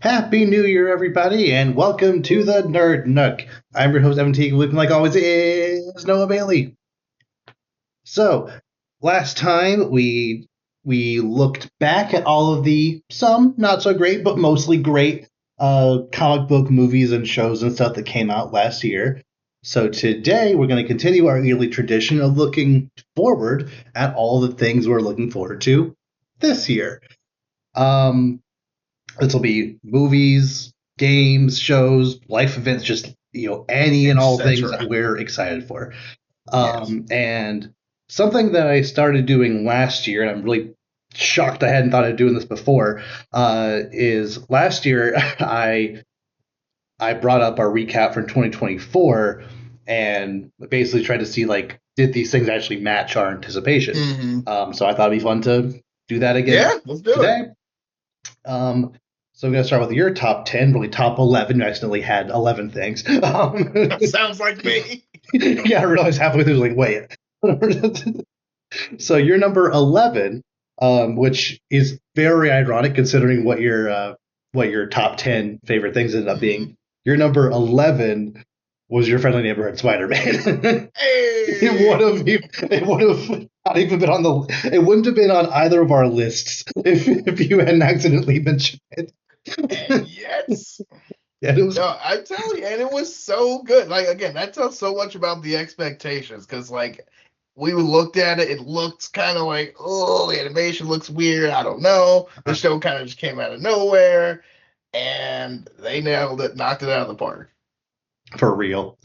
Happy New Year, everybody, and welcome to the Nerd Nook. I'm your host, Evan Teague, with me, like always, is Noah Bailey. So, last time we looked back at all of the, some not so great, but mostly great comic book movies and shows and stuff that came out last year. So today we're going to continue our yearly tradition of looking forward at all the things we're looking forward to this year. This will be movies, games, shows, life events, just any and all things that we're excited for. And something that I started doing last year, and I'm really shocked I hadn't thought of doing this before, is last year I brought up our recap from 2024 and basically tried to see, like, did these things actually match our anticipation? Mm-hmm. So I thought it'd be fun to do that again. Yeah, let's do today. So I'm going to start with your top 10, really top 11. You accidentally had 11 things. That sounds like me. Yeah, I realized halfway through, like, wait. So you're number 11, which is very ironic considering what your top 10 favorite things ended up being. Your number 11 was Your Friendly Neighborhood Spider-Man. Hey! It would have not even been on the. It wouldn't have been on either of our lists if you hadn't accidentally mentioned it. And yes. Yeah, it was. No, I'm telling you, and it was so good. Like, again, that tells so much about the expectations, because, like, we looked at it, it looked kind of like, oh, the animation looks weird, I don't know. The show kind of just came out of nowhere, and they nailed it, knocked it out of the park. For real.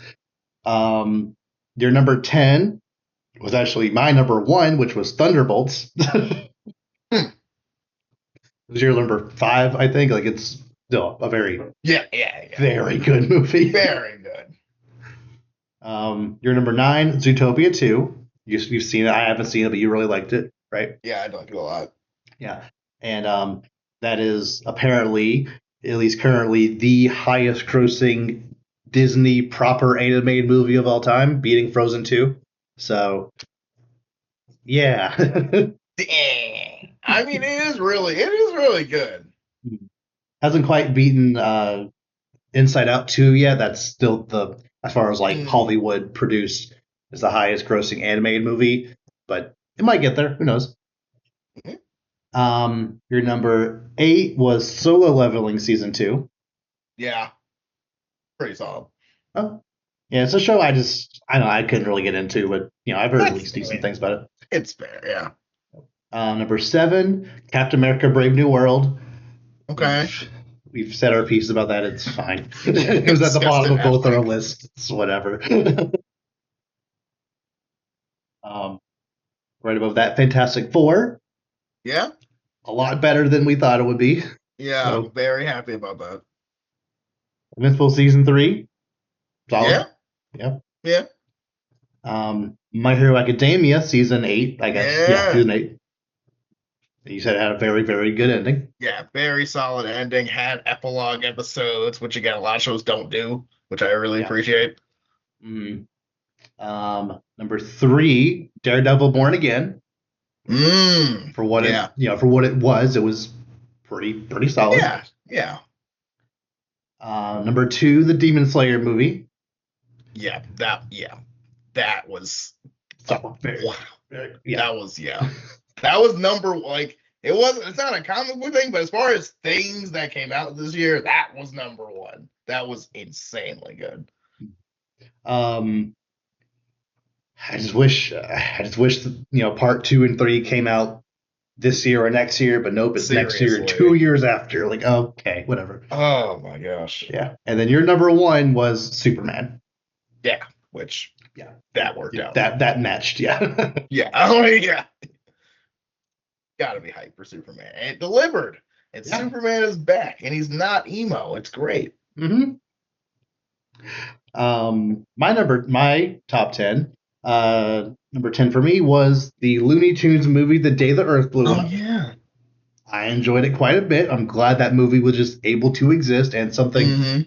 Your number 10 was actually my number 1, which was Thunderbolts. It was your number 5, I think. Like, it's still a very very good movie. Very good. Your number 9, Zootopia 2. You've seen it. I haven't seen it, but you really liked it, right? Yeah, I like it a lot. Yeah. And that is apparently, at least currently, the highest grossing Disney proper animated movie of all time, beating Frozen 2. So, yeah. Dang. I mean, it is really good. Hasn't quite beaten Inside Out 2 yet. That's still as far as, like, Hollywood produced, is the highest grossing animated movie, but it might get there. Who knows? Mm-hmm. Your number 8 was Solo Leveling Season 2. Yeah. Pretty solid. Oh. Yeah, it's a show I don't know, I couldn't really get into, but, I've heard at least decent things about it. It's fair, yeah. Number 7, Captain America Brave New World. Okay. We've said our piece about that. It's fine. It was at the bottom of both our lists. It's whatever. Right above that, Fantastic Four. Yeah. A lot better than we thought it would be. Yeah, so, I'm very happy about that. Invincible Season 3. Solid. Yeah. My Hero Academia Season 8, I guess. Yeah, Season 8. You said it had a very, very good ending. Yeah, very solid ending. Had epilogue episodes, which, again, a lot of shows don't do, which I really appreciate. Number 3, Daredevil Born Again. For what it was pretty solid. Yeah. Number 2, the Demon Slayer movie. Yeah, that was wow. That was number, like, it's not a comic book thing, but as far as things that came out this year, that was number 1. That was insanely good. I just wish part 2 and 3 came out this year or next year, but nope, it's next year, 2 years after. Like, okay, whatever. Oh my gosh. Yeah. And then your number 1 was Superman. Yeah, which that worked out. That matched, yeah. Yeah. Oh yeah. Gotta be hyped for Superman. And it delivered. And Superman is back, and he's not emo. It's great. Mm-hmm. My top 10. Number 10 for me was the Looney Tunes movie, The Day the Earth Blew Up. Oh, yeah. I enjoyed it quite a bit. I'm glad that movie was just able to exist, and something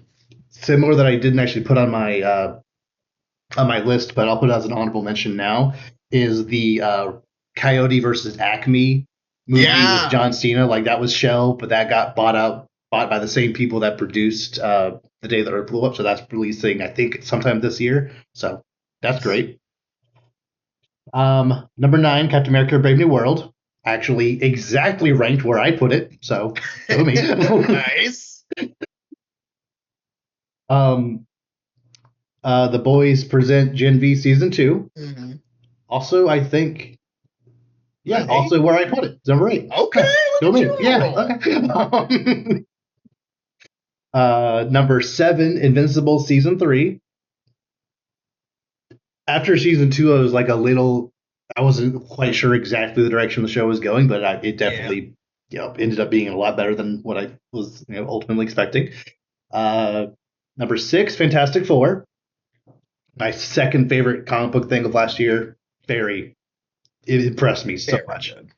similar that I didn't actually put on my list, but I'll put it as an honorable mention now, is the Coyote versus Acme movie with John Cena. Like, that was shelved, but that got bought out bought by the same people that produced The Day the Earth Blew Up. So that's releasing, I think, sometime this year. So that's great. Number 9, Captain America: Brave New World. Actually, exactly ranked where I put it. So go me. Nice. The Boys Present Gen V Season 2. Mm-hmm. Also, I think, yeah, An 8? also where I put it. Number 8. Okay, Yeah, look go at me. you. Yeah, okay. Number 7, Invincible Season 3. After Season 2, I was like I wasn't quite sure exactly the direction the show was going, but it definitely, ended up being a lot better than what I was, ultimately expecting. Number 6, Fantastic Four. My second favorite comic book thing of last year. It impressed me so Very much. good.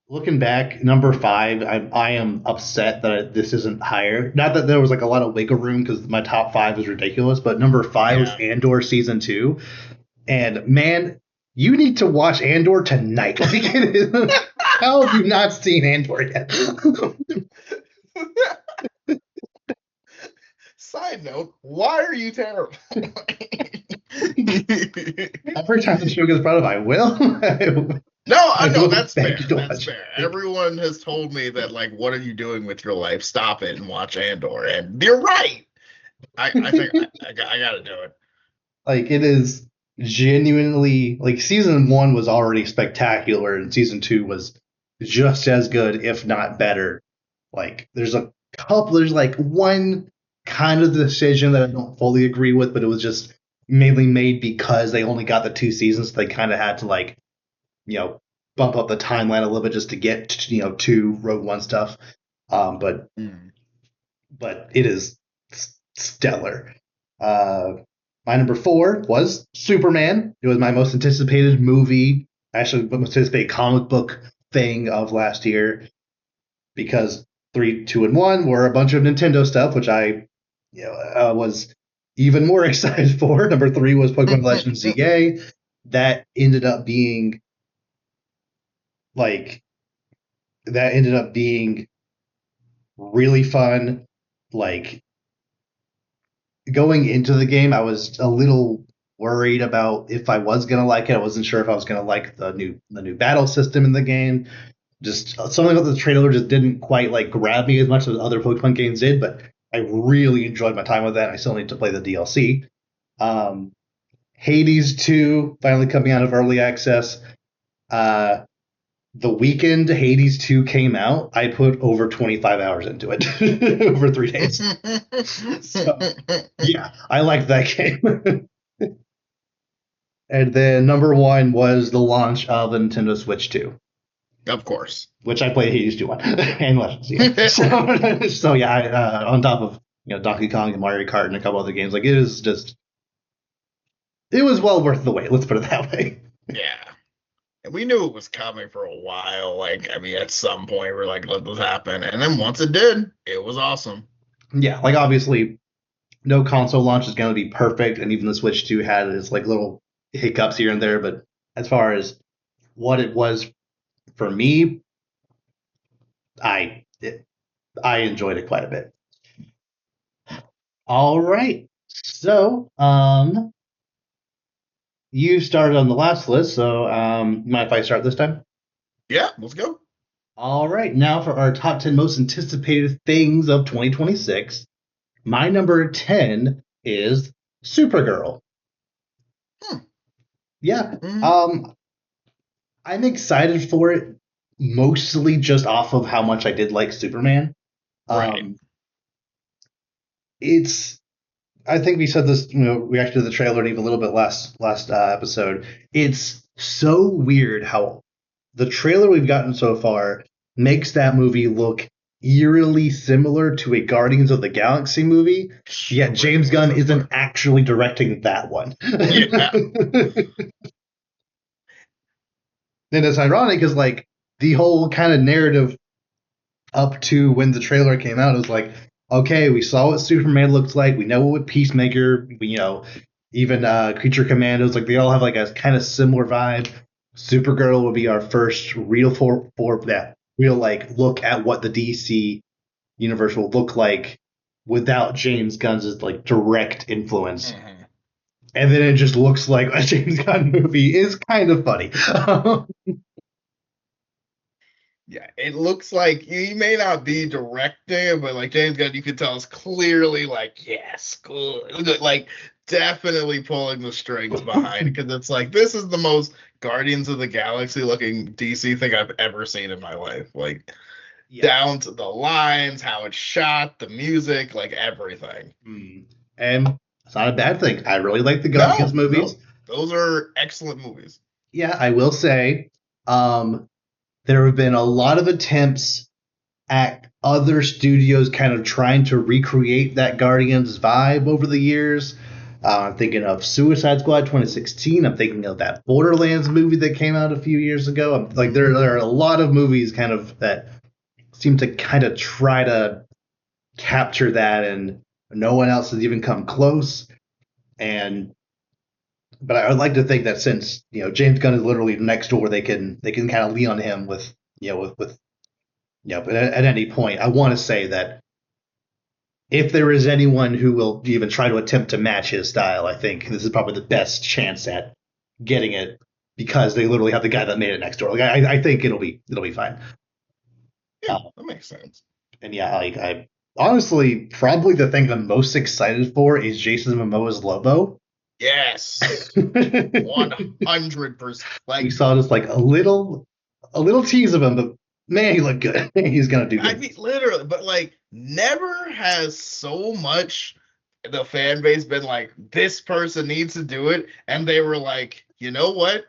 Looking back, number 5, I am upset that this isn't higher. Not that there was like a lot of wiggle room because my top 5 is ridiculous, but number 5 was Yeah. Andor Season 2. And man, you need to watch Andor tonight. Like, it is, how have you not seen Andor yet? Side note, why are you terrible? Every time the show gets brought up, I will. No, I no, will that's beg fair. you to That's watch fair. it. Everyone has told me that, like, what are you doing with your life? Stop it and watch Andor. And you're right. I think I gotta do it. Like, it is genuinely, like, season 1 was already spectacular, and season 2 was just as good, if not better. Like, there's like one kind of decision that I don't fully agree with, but it was just mainly made because they only got the 2 seasons. So they kind of had to, like, you know, bump up the timeline a little bit just to get, to Rogue One stuff. But Mm. it is stellar. Uh, my number 4 was Superman. It was my most anticipated movie, actually, most anticipated comic book thing of last year, because 3, 2, and 1 were a bunch of Nintendo stuff, which I was even more excited for. Number 3 was Pokemon Legends ZA. That ended up being like that ended up being really fun. Like, going into the game, I was a little worried about if I was gonna like it. I wasn't sure if I was gonna like the new battle system in the game. Just something about the trailer just didn't quite like grab me as much as other Pokemon games did. But I really enjoyed my time with that. I still need to play the DLC. Um, Hades 2 finally coming out of early access. Uh, the weekend Hades 2 came out, I put over 25 hours into it over 3 days. So, yeah, I liked that game. And then number 1 was the launch of the Nintendo Switch 2, Of course. which I played Hades 2 on and Legends. Yeah. So yeah, on top of Donkey Kong and Mario Kart and a couple other games, like, it was well worth the wait. Let's put it that way. Yeah. And we knew it was coming for a while. Like, I mean, at some point, we're like, let this happen. And then once it did, it was awesome. Yeah, like, obviously, no console launch is going to be perfect, and even the Switch 2 had its like little hiccups here and there. But as far as what it was for me, I I enjoyed it quite a bit. All right, so you started on the last list, so mind if I start this time? Yeah, let's go. All right, now for our top 10 most anticipated things of 2026. My number 10 is Supergirl. Yeah. Mm-hmm. I'm excited for it, mostly just off of how much I did like Superman. Right. It's I think we said this, we actually did the trailer and even a little bit last episode. It's so weird how the trailer we've gotten so far makes that movie look eerily similar to a Guardians of the Galaxy movie, yet James Gunn isn't actually directing that one. Yeah. And it's ironic because, like, the whole kind of narrative up to when the trailer came out, it was like, okay, we saw what Superman looks like. We know what Peacemaker, even Creature Commandos, like, they all have like a kind of similar vibe. Supergirl will be our first real real like look at what the DC universe will look like without James Gunn's like direct influence. Mhm. And then it just looks like a James Gunn movie is kind of funny. Yeah, it looks like he may not be directing, but like James Gunn, you can tell is clearly like, yes, good, like definitely pulling the strings behind it because it's like this is the most Guardians of the Galaxy looking DC thing I've ever seen in my life. Like Yeah. down to the lines, how it's shot, the music, like everything. And it's not a bad thing. I really like the Guardians No, movies. no, those are excellent movies. Yeah, I will say um, there have been a lot of attempts at other studios kind of trying to recreate that Guardians vibe over the years. I'm thinking of Suicide Squad 2016. I'm thinking of that Borderlands movie that came out a few years ago. Like there are a lot of movies kind of that seem to kind of try to capture that, and no one else has even come close. And but I would like to think that since James Gunn is literally next door, they can kind of lean on him with with at any point. I want to say that if there is anyone who will even try to attempt to match his style, I think this is probably the best chance at getting it because they literally have the guy that made it next door. Like I think it'll be fine. Yeah, Uh, that makes sense. and yeah, like I honestly probably the thing I'm most excited for is Jason Momoa's Lobo. Yes, We 100%. Like saw just like a little tease of him, but man, he looked good. He's gonna do I good. mean, literally, but like, never has so much the fan base been like, this person needs to do it, and they were like, you know what?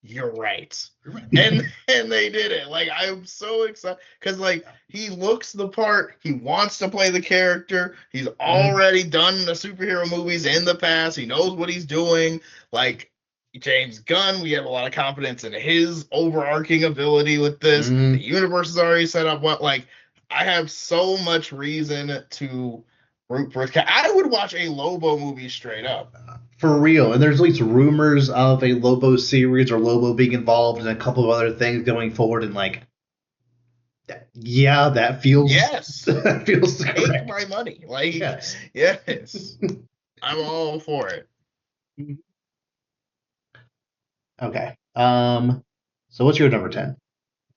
You're right, and and they did it. Like, I'm so excited because like he looks the part, he wants to play the character. He's Mhm. already done the superhero movies in the past. He knows what he's doing. Like James Gunn, we have a lot of confidence in his overarching ability with this. The Mhm. universe is already set up. What like I have so much reason to root for. I would watch a Lobo movie straight up. For real. And there's at least rumors of a Lobo series or Lobo being involved in a couple of other things going forward. And like, yeah, that feels Yes, that feels take correct. my money. Like, Yes. yes, I'm all for it. Okay. So what's your number 10?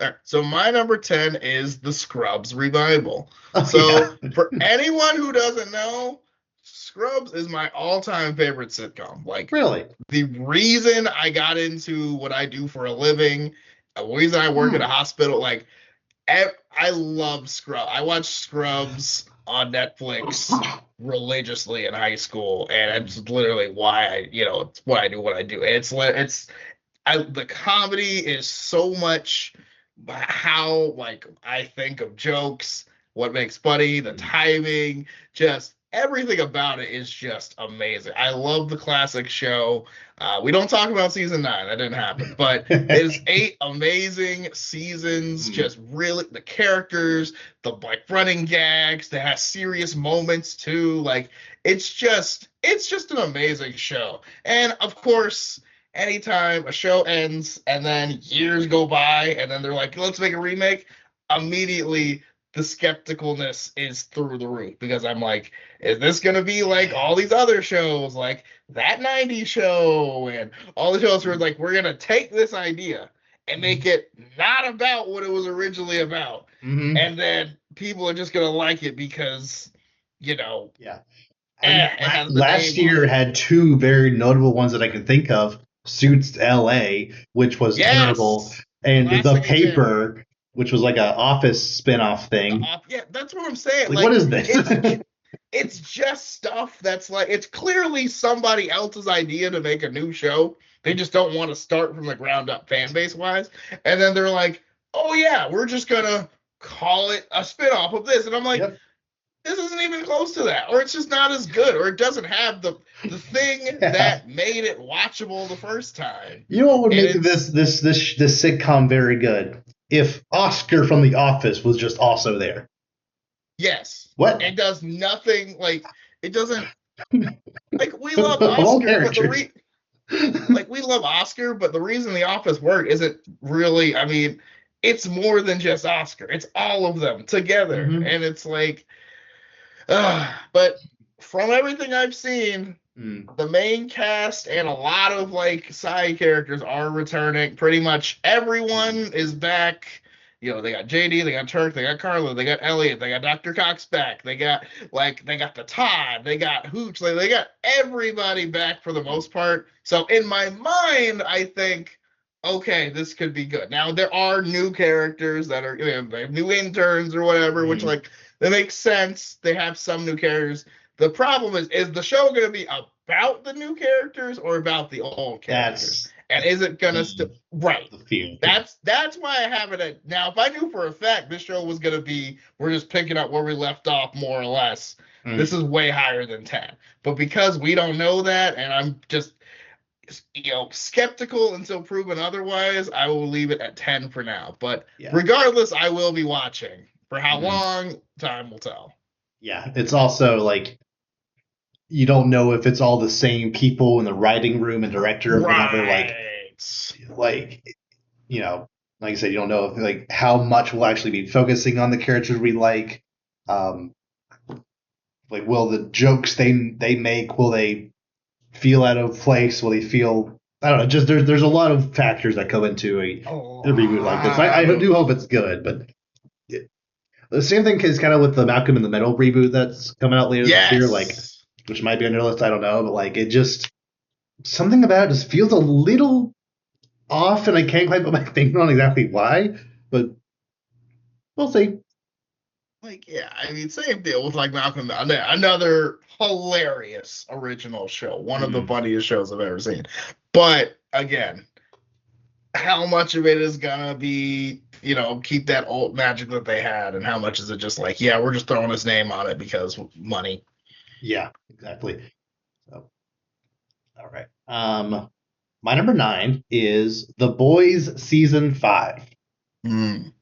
All right, so my number 10 is the Scrubs revival. Oh yeah. So for anyone who doesn't know, Scrubs is my all-time favorite sitcom. Like Really? the reason I got into what I do for a living, the reason I work at a Hmm. hospital, like I love Scrubs. I watched Scrubs on Netflix religiously in high school, and it's literally why it's why I do what I do. The comedy is so much how like I think of jokes, what makes funny, the timing, just everything about it is just amazing. I love the classic show. We don't talk about season 9, that didn't happen, but it is 8 amazing seasons. Hmm. Just really the characters, the like running gags, that has serious moments too. Like it's just an amazing show, and of course anytime a show ends and then years go by and then they're like, let's make a remake, immediately the skepticalness is through the roof because I'm like, is this going to be like all these other shows, like that 90s show and all the shows where like, we're going to take this idea and make it not about what it was originally about. Mm-hmm. And then people are just going to like it because, you know, Yeah. I mean, it has the last name on year it. had two very notable ones that I can think of. Suits L.A., which was terrible, Yes. and The Classic example. Paper, which was like a Office spin-off thing. Yeah, that's what I'm saying. Like, what Like is this? it's just stuff that's like it's clearly somebody else's idea to make a new show. They just don't want to start from the ground up fan base wise. And then they're like, "Oh yeah, we're just going to call it a spin-off of this." And I'm like, Yep. "This isn't even close to that, or it's just not as good, or it doesn't have the thing Yeah. that made it watchable the first time." You know what would And make it's this sitcom very good? If Oscar from The Office was just also there. yes, What? it does nothing like it doesn't like we love Of all Oscar, but characters. we love Oscar, but the reason The Office worked isn't really. I mean, it's more than just Oscar. It's all of them together. Mm-hmm. And it's like, but from everything I've seen, Mm. the main cast and a lot of like side characters are returning. Pretty much everyone is back. You know, they got JD, they got Turk, they got Carla, they got Elliot, they got Dr. Cox back. They got the Todd, they got Hooch, they got everybody back for the most part. So in my mind, I think, okay, this could be good. Now there are new characters that are, you know, they have new interns or whatever, which Mm. like that makes sense. They have some new characters. The problem is the show going to be about the new characters or about the old characters? That's And is it going to the right? the fear. That's why I have it at now. If I knew for a fact this show was going to be, we're just picking up where we left off more or less. This Mm. is way higher than 10. But because we don't know that, and I'm just skeptical until proven otherwise, I will leave it at 10 for now. But Yeah. regardless, I will be watching. For how Mm. long, time will tell. Yeah. It's also like you don't know if it's all the same people in the writing room and director or whatever. Right. Like you know, like I said, you don't know if, like how much we'll actually be focusing on the characters we like. Um, like, will the jokes they make, will they feel out of place? Will they feel, I don't know? Just there's a lot of factors that go into A a reboot like this. I lot do of hope it's good, but the same thing is kind of with the Malcolm in the Middle reboot that's coming out later this year, like yes. which might be on your list. I don't know, but like it just something about it just feels a little off, and I can't quite put my finger on exactly why, but we'll see. Like, yeah, I mean, same deal with like Malcolm. Another hilarious original show, one of the Mm. funniest shows I've ever seen. But again, how much of it is gonna be, keep that old magic that they had, and how much is it just like, yeah, we're just throwing his name on it because money. Yeah, exactly. So, all right. My number 9 is The Boys season 5. Mm.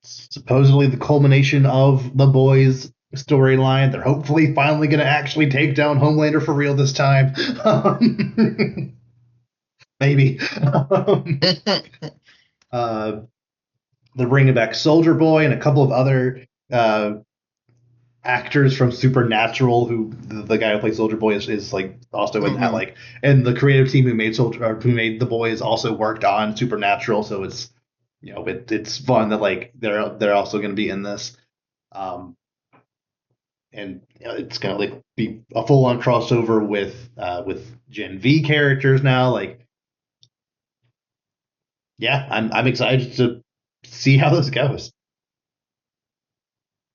Supposedly the culmination of The Boys storyline. They're hopefully finally going to actually take down Homelander for real this time. Maybe. uh, they're bringing back Soldier Boy and a couple of other uh, actors from Supernatural. Who the guy who plays Soldier Boy is like also in that, Mhm. like, and the creative team who made who made The Boys also worked on Supernatural. So it's it's fun that like they're also going to be in this. Um, and it's gonna like be a full on crossover with Gen V characters now. Like, yeah, I'm excited to see how this goes.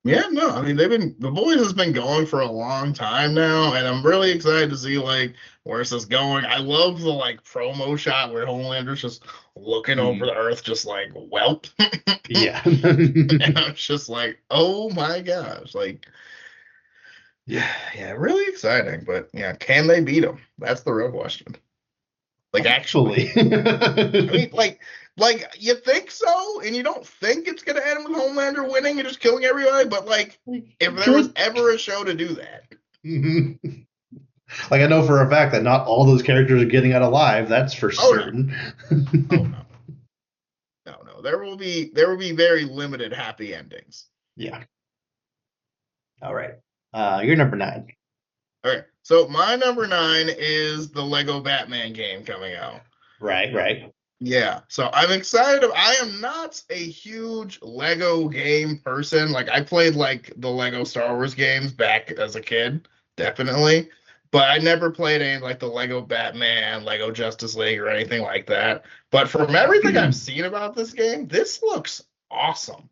Yeah, no, I mean the boys has been going for a long time now, and I'm really excited to see like where's this going. I love the like promo shot where Homelander's just looking over Mm, the earth, just like whelp. yeah, And I was just like, oh my gosh, like yeah, yeah, really exciting. But yeah, can they beat him? That's the real question. Like actually, hopefully. I mean, like you think so, and you don't think it's gonna end with Homelander winning and just killing everybody, but like if there was Could. ever a show to do that. Mhm. Like, I know for a fact that not all those characters are getting out alive. That's for Oh no. certain. Oh no. No, no. There will be very limited happy endings. Yeah. All right. You're number 9. Okay. So my number 9 is the Lego Batman game coming out. Right. Right. Yeah. So I'm excited. I am not a huge Lego game person. Like I played like the Lego Star Wars games back as a kid, definitely. But I never played any like the Lego Batman, Lego Justice League, or anything like that. But from everything I've seen about this game, this looks awesome.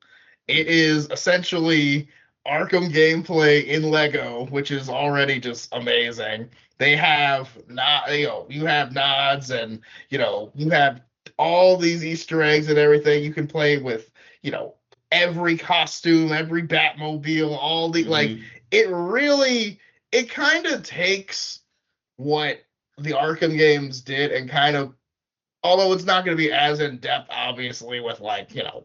It is essentially Arkham gameplay in Lego, which is already just amazing. They have not, you have nods, and you have all these Easter eggs and everything. You can play with, you know, every costume, every Batmobile, all the like. Hmm. It really, it kind of takes what the Arkham games did and kind of, although it's not going to be as in depth, obviously, with like graphics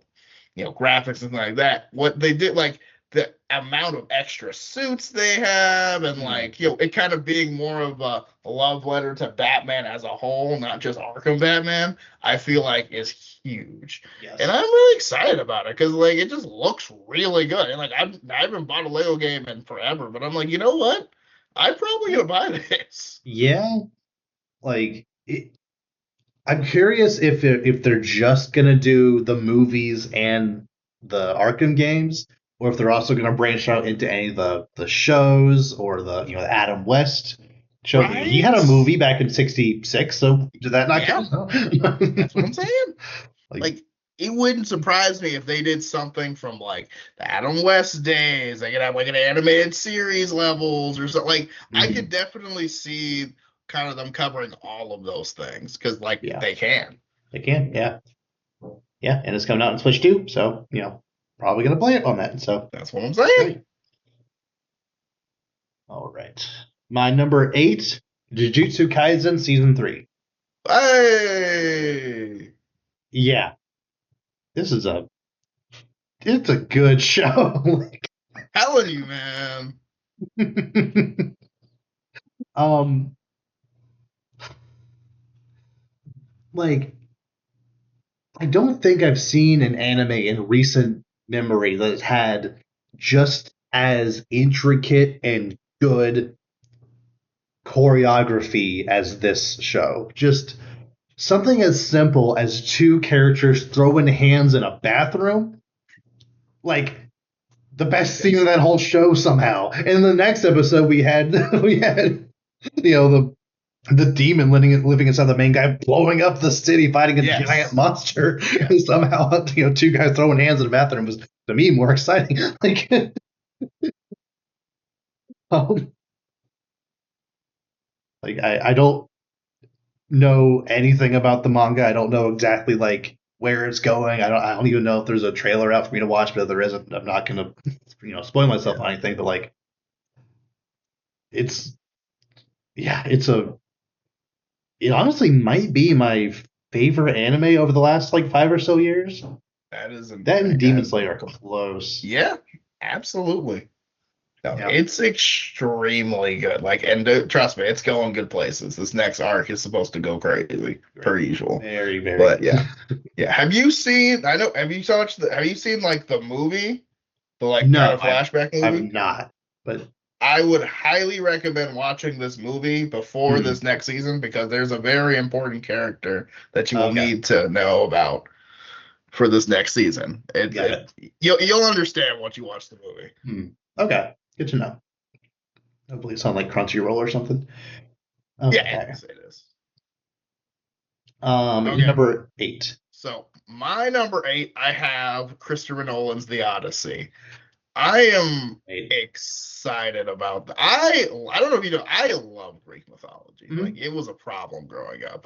and things like that. What they did, like the amount of extra suits they have, and like, you know, it kind of being more of a love letter to Batman as a whole, not just Arkham Batman, I feel like is huge. Yes. And I'm really excited about it because like it just looks really good. And like I haven't bought a Lego game in forever, but I'm like, you know what? I'm probably gonna buy this. Yeah, like I'm curious if they're just gonna do the movies and the Arkham games, or if they're also gonna branch out into any of the shows or the the Adam West show. He had a Right? movie back in '66, so did that not Yeah, count? that's what I'm saying. Like, Like it wouldn't surprise me if they did something from like the Adam West days. They could have like an animated series levels or something. Like I mhm, could definitely see kind of them covering all of those things because like yeah, they can. they can, yeah, yeah, and it's coming out in Switch too, so probably gonna play it on that. So That's what I'm saying. great. All right, my number 8, Jujutsu Kaisen season 3. Hey, Yeah, this is it's a good show. telling you, man. um, like I don't think I've seen an anime in recent memory that has had just as intricate and good choreography as this show. Just something as simple as two characters throwing hands in a bathroom, like the best scene of that whole show somehow. In the next episode, we had we had the demon living inside the main guy blowing up the city fighting a giant Yes. monster. Yes. And somehow two guys throwing hands in a bathroom was to me more exciting. Like um, like I don't know anything about the manga. I don't know exactly like where it's going. I don't even know if there's a trailer out for me to watch, but if there isn't, I'm not gonna spoil myself on anything. But like it's it's it honestly might be my favorite anime over the last like 5 or so years. That is That and Demon that Slayer are close. Yeah, absolutely. No, Yeah. it's extremely good. Like, and trust me, it's going good places. This next arc is supposed to go crazy, per usual. Very, very But good. yeah, yeah. Have you seen? I know. Have you watched the? Have you seen like the movie, the like kind No, of I've flashback I've movie? not. But I would highly recommend watching this movie before hmm, this next season because there's a very important character that you will okay, need to know about for this next season. got it. You'll understand once you watch the movie. Hmm. Okay, good to know. Hopefully it's on like Crunchyroll or something. Yeah, it Okay. is. It is. Your Okay. number 8. So my number 8, I have Christopher Nolan's The Odyssey. I am 8. excited about that. I don't know if you know, I love Greek mythology. Like Mm-hmm. it was a problem growing up.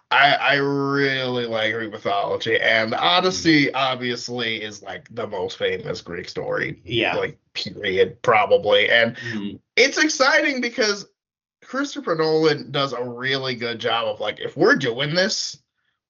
I really like Greek mythology, and the Odyssey obviously is like the most famous Greek story, Yeah. like period, probably. And Mm-hmm. it's exciting because Christopher Nolan does a really good job of like, if we're doing this,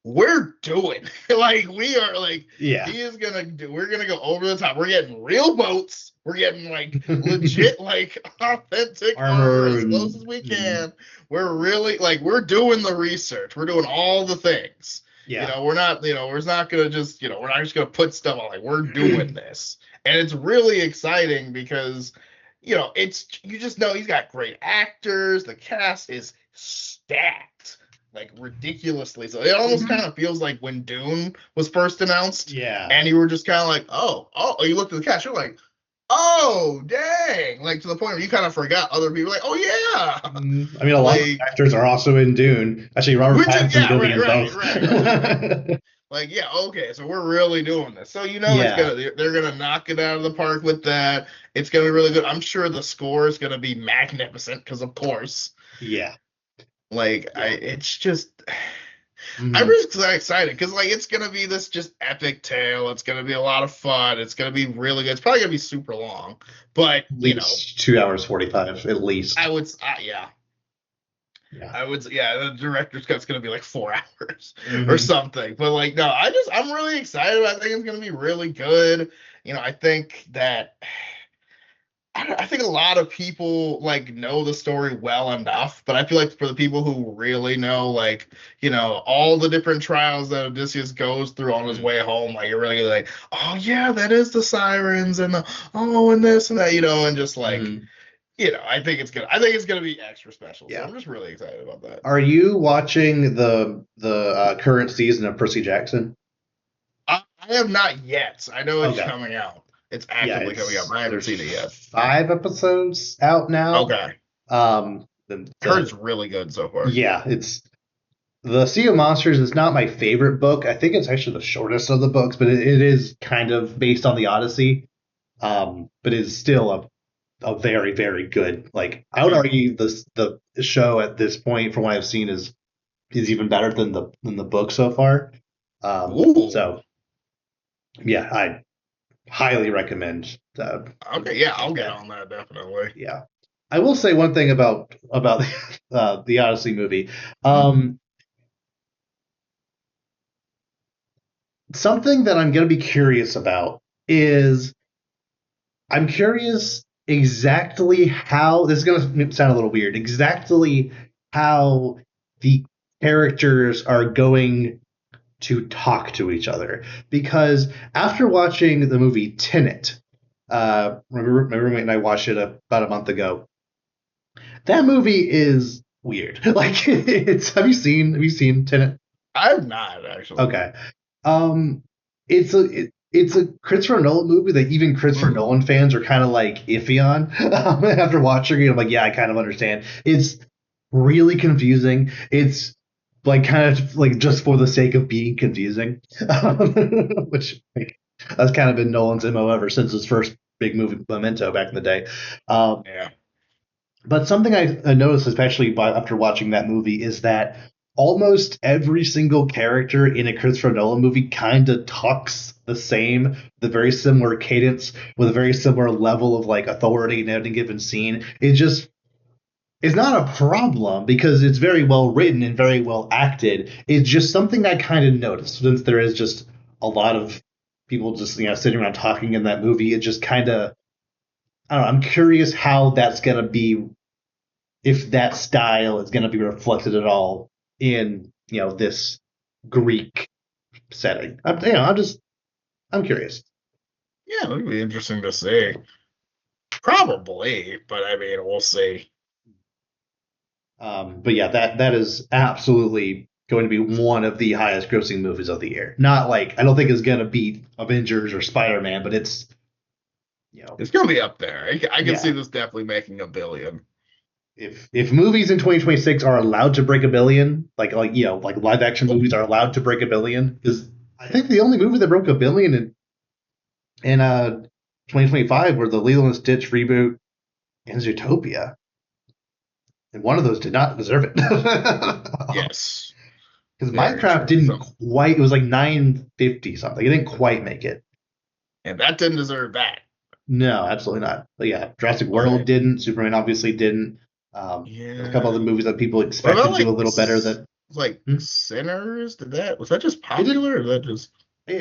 we're doing like we are like Yeah. he is gonna do we're gonna go over the top. We're getting real boats, we're getting like legit like authentic armor Armor as close and as we can. We're really like we're doing the research, we're doing all the things. yeah. We're not, we're not gonna just, we're not just gonna put stuff on, like we're doing this. And it's really exciting because it's, you just know he's got great actors, the cast is stacked like ridiculously. So it almost kind Mm-hmm. of feels like when Dune was first announced, Yeah. and you were just kind of like, you looked at the cast, you're like, oh, dang, like to the point where you kind of forgot other people, like, oh yeah, I mean, a lot of like actors are also in Dune. Actually, Robert which is Pattinson's yeah, going to be in right. both. Like yeah, okay, so we're really doing this. So it's Yeah. gonna they're gonna knock it out of the park with that. It's gonna be really good. I'm sure the score is gonna be magnificent because of course, Yeah. like Yeah. it's just. I'm Mm-hmm. just excited because like it's gonna be this just epic tale. It's gonna be a lot of fun. It's gonna be really good. It's probably gonna be super long, but At least 2 hours 45, at least. I would, yeah, Yeah. yeah. The director's cut's gonna be like 4 hours or Mm-hmm. something. But like, no, I'm really excited. I think it's gonna be really good. I think that I think a lot of people like know the story well enough, but I feel like for the people who really know, like, all the different trials that Odysseus goes through on his Mm. way home, like you're really like, oh yeah, that is the sirens and the and this and that, and just like, Mm. I think it's gonna be extra special. So Yeah. I'm just really excited about that. Are you watching the current season of Percy Jackson? I have not yet. I know it's Okay. coming out. It's Yeah, actively coming out, it's but I haven't there's seen it yet. 5 episodes out now. Okay. I heard The it's really good so far. yeah, it's the Sea of Monsters is not my favorite book. I think it's actually the shortest of the books, but it is kind of based on the Odyssey. But it's still a very, very good. Like I would argue the show at this point, from what I've seen, is even better than the book so far. Ooh. So yeah, I highly recommend. Okay, yeah, I'll Check get that. on that definitely. Yeah, I will say one thing about the Odyssey movie. Something that I'm going to be curious about is I'm curious exactly how this is going to sound a little weird. Exactly how the characters are going to talk to each other, because after watching the movie Tenet, my roommate and I watched it about a month ago. That movie is weird. Like it's have you seen Tenet? I have not actually. Okay. Um, it's a Christopher Nolan movie that even Christopher Mm. Nolan fans are kind of like iffy on. After watching it, I'm like, yeah, I kind of understand. It's really confusing. It's like kind of like just for the sake of being confusing, which like, that's kind of been Nolan's MO ever since his first big movie, Memento, back in the day. Um, Yeah. but something I noticed, especially after watching that movie, is that almost every single character in a Christopher Nolan movie kind of talks the same, the very similar cadence, with a very similar level of like authority in any given scene. It just is not a problem because it's very well written and very well acted. It's just something I kind of noticed since there is just a lot of people just sitting around talking in that movie. It just kind of I don't know. I'm curious how that's gonna be, if that style is going to be reflected at all in this Greek setting. I'm curious. Yeah, it'll be interesting to see. Probably, but I mean, we'll see. But yeah, that is absolutely going to be one of the highest grossing movies of the year. Not like I don't think it's going to beat Avengers or Spider Man, but it's you know It's gonna be up there. I can see yeah. this definitely making 1 billion. If movies in 2026 are allowed to break a billion, like live action movies are allowed to break a billion, because I think the only movie that broke a billion in 2025 were the Lilo and Stitch reboot and Zootopia, and one of those did not deserve it. Because Yes, very Minecraft true. didn't So, quite. It was like 950 something. It didn't quite make it. and that didn't deserve that. No, absolutely not. But yeah, Jurassic World But didn't. Superman obviously didn't. There's a couple yeah, other movies that people what expected about to do a little better. That like hmm, Sinners? Was that just it did. popular or that just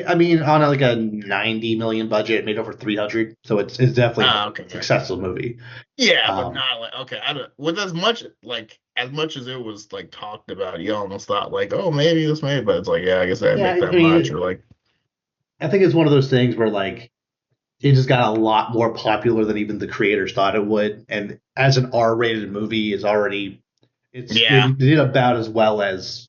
I mean, on like a 90 million budget, it made over 300. So it's definitely a okay. successful movie. Yeah, but Um, not like okay. I don't with as much as it was like talked about, you almost thought like, oh, maybe this may, but it's like, yeah, I guess I didn't yeah, make I that much, mean, or like, I think it's one of those things where like it just got a lot more popular than even the creators thought it would. And as an R-rated movie, yeah, it did about as well as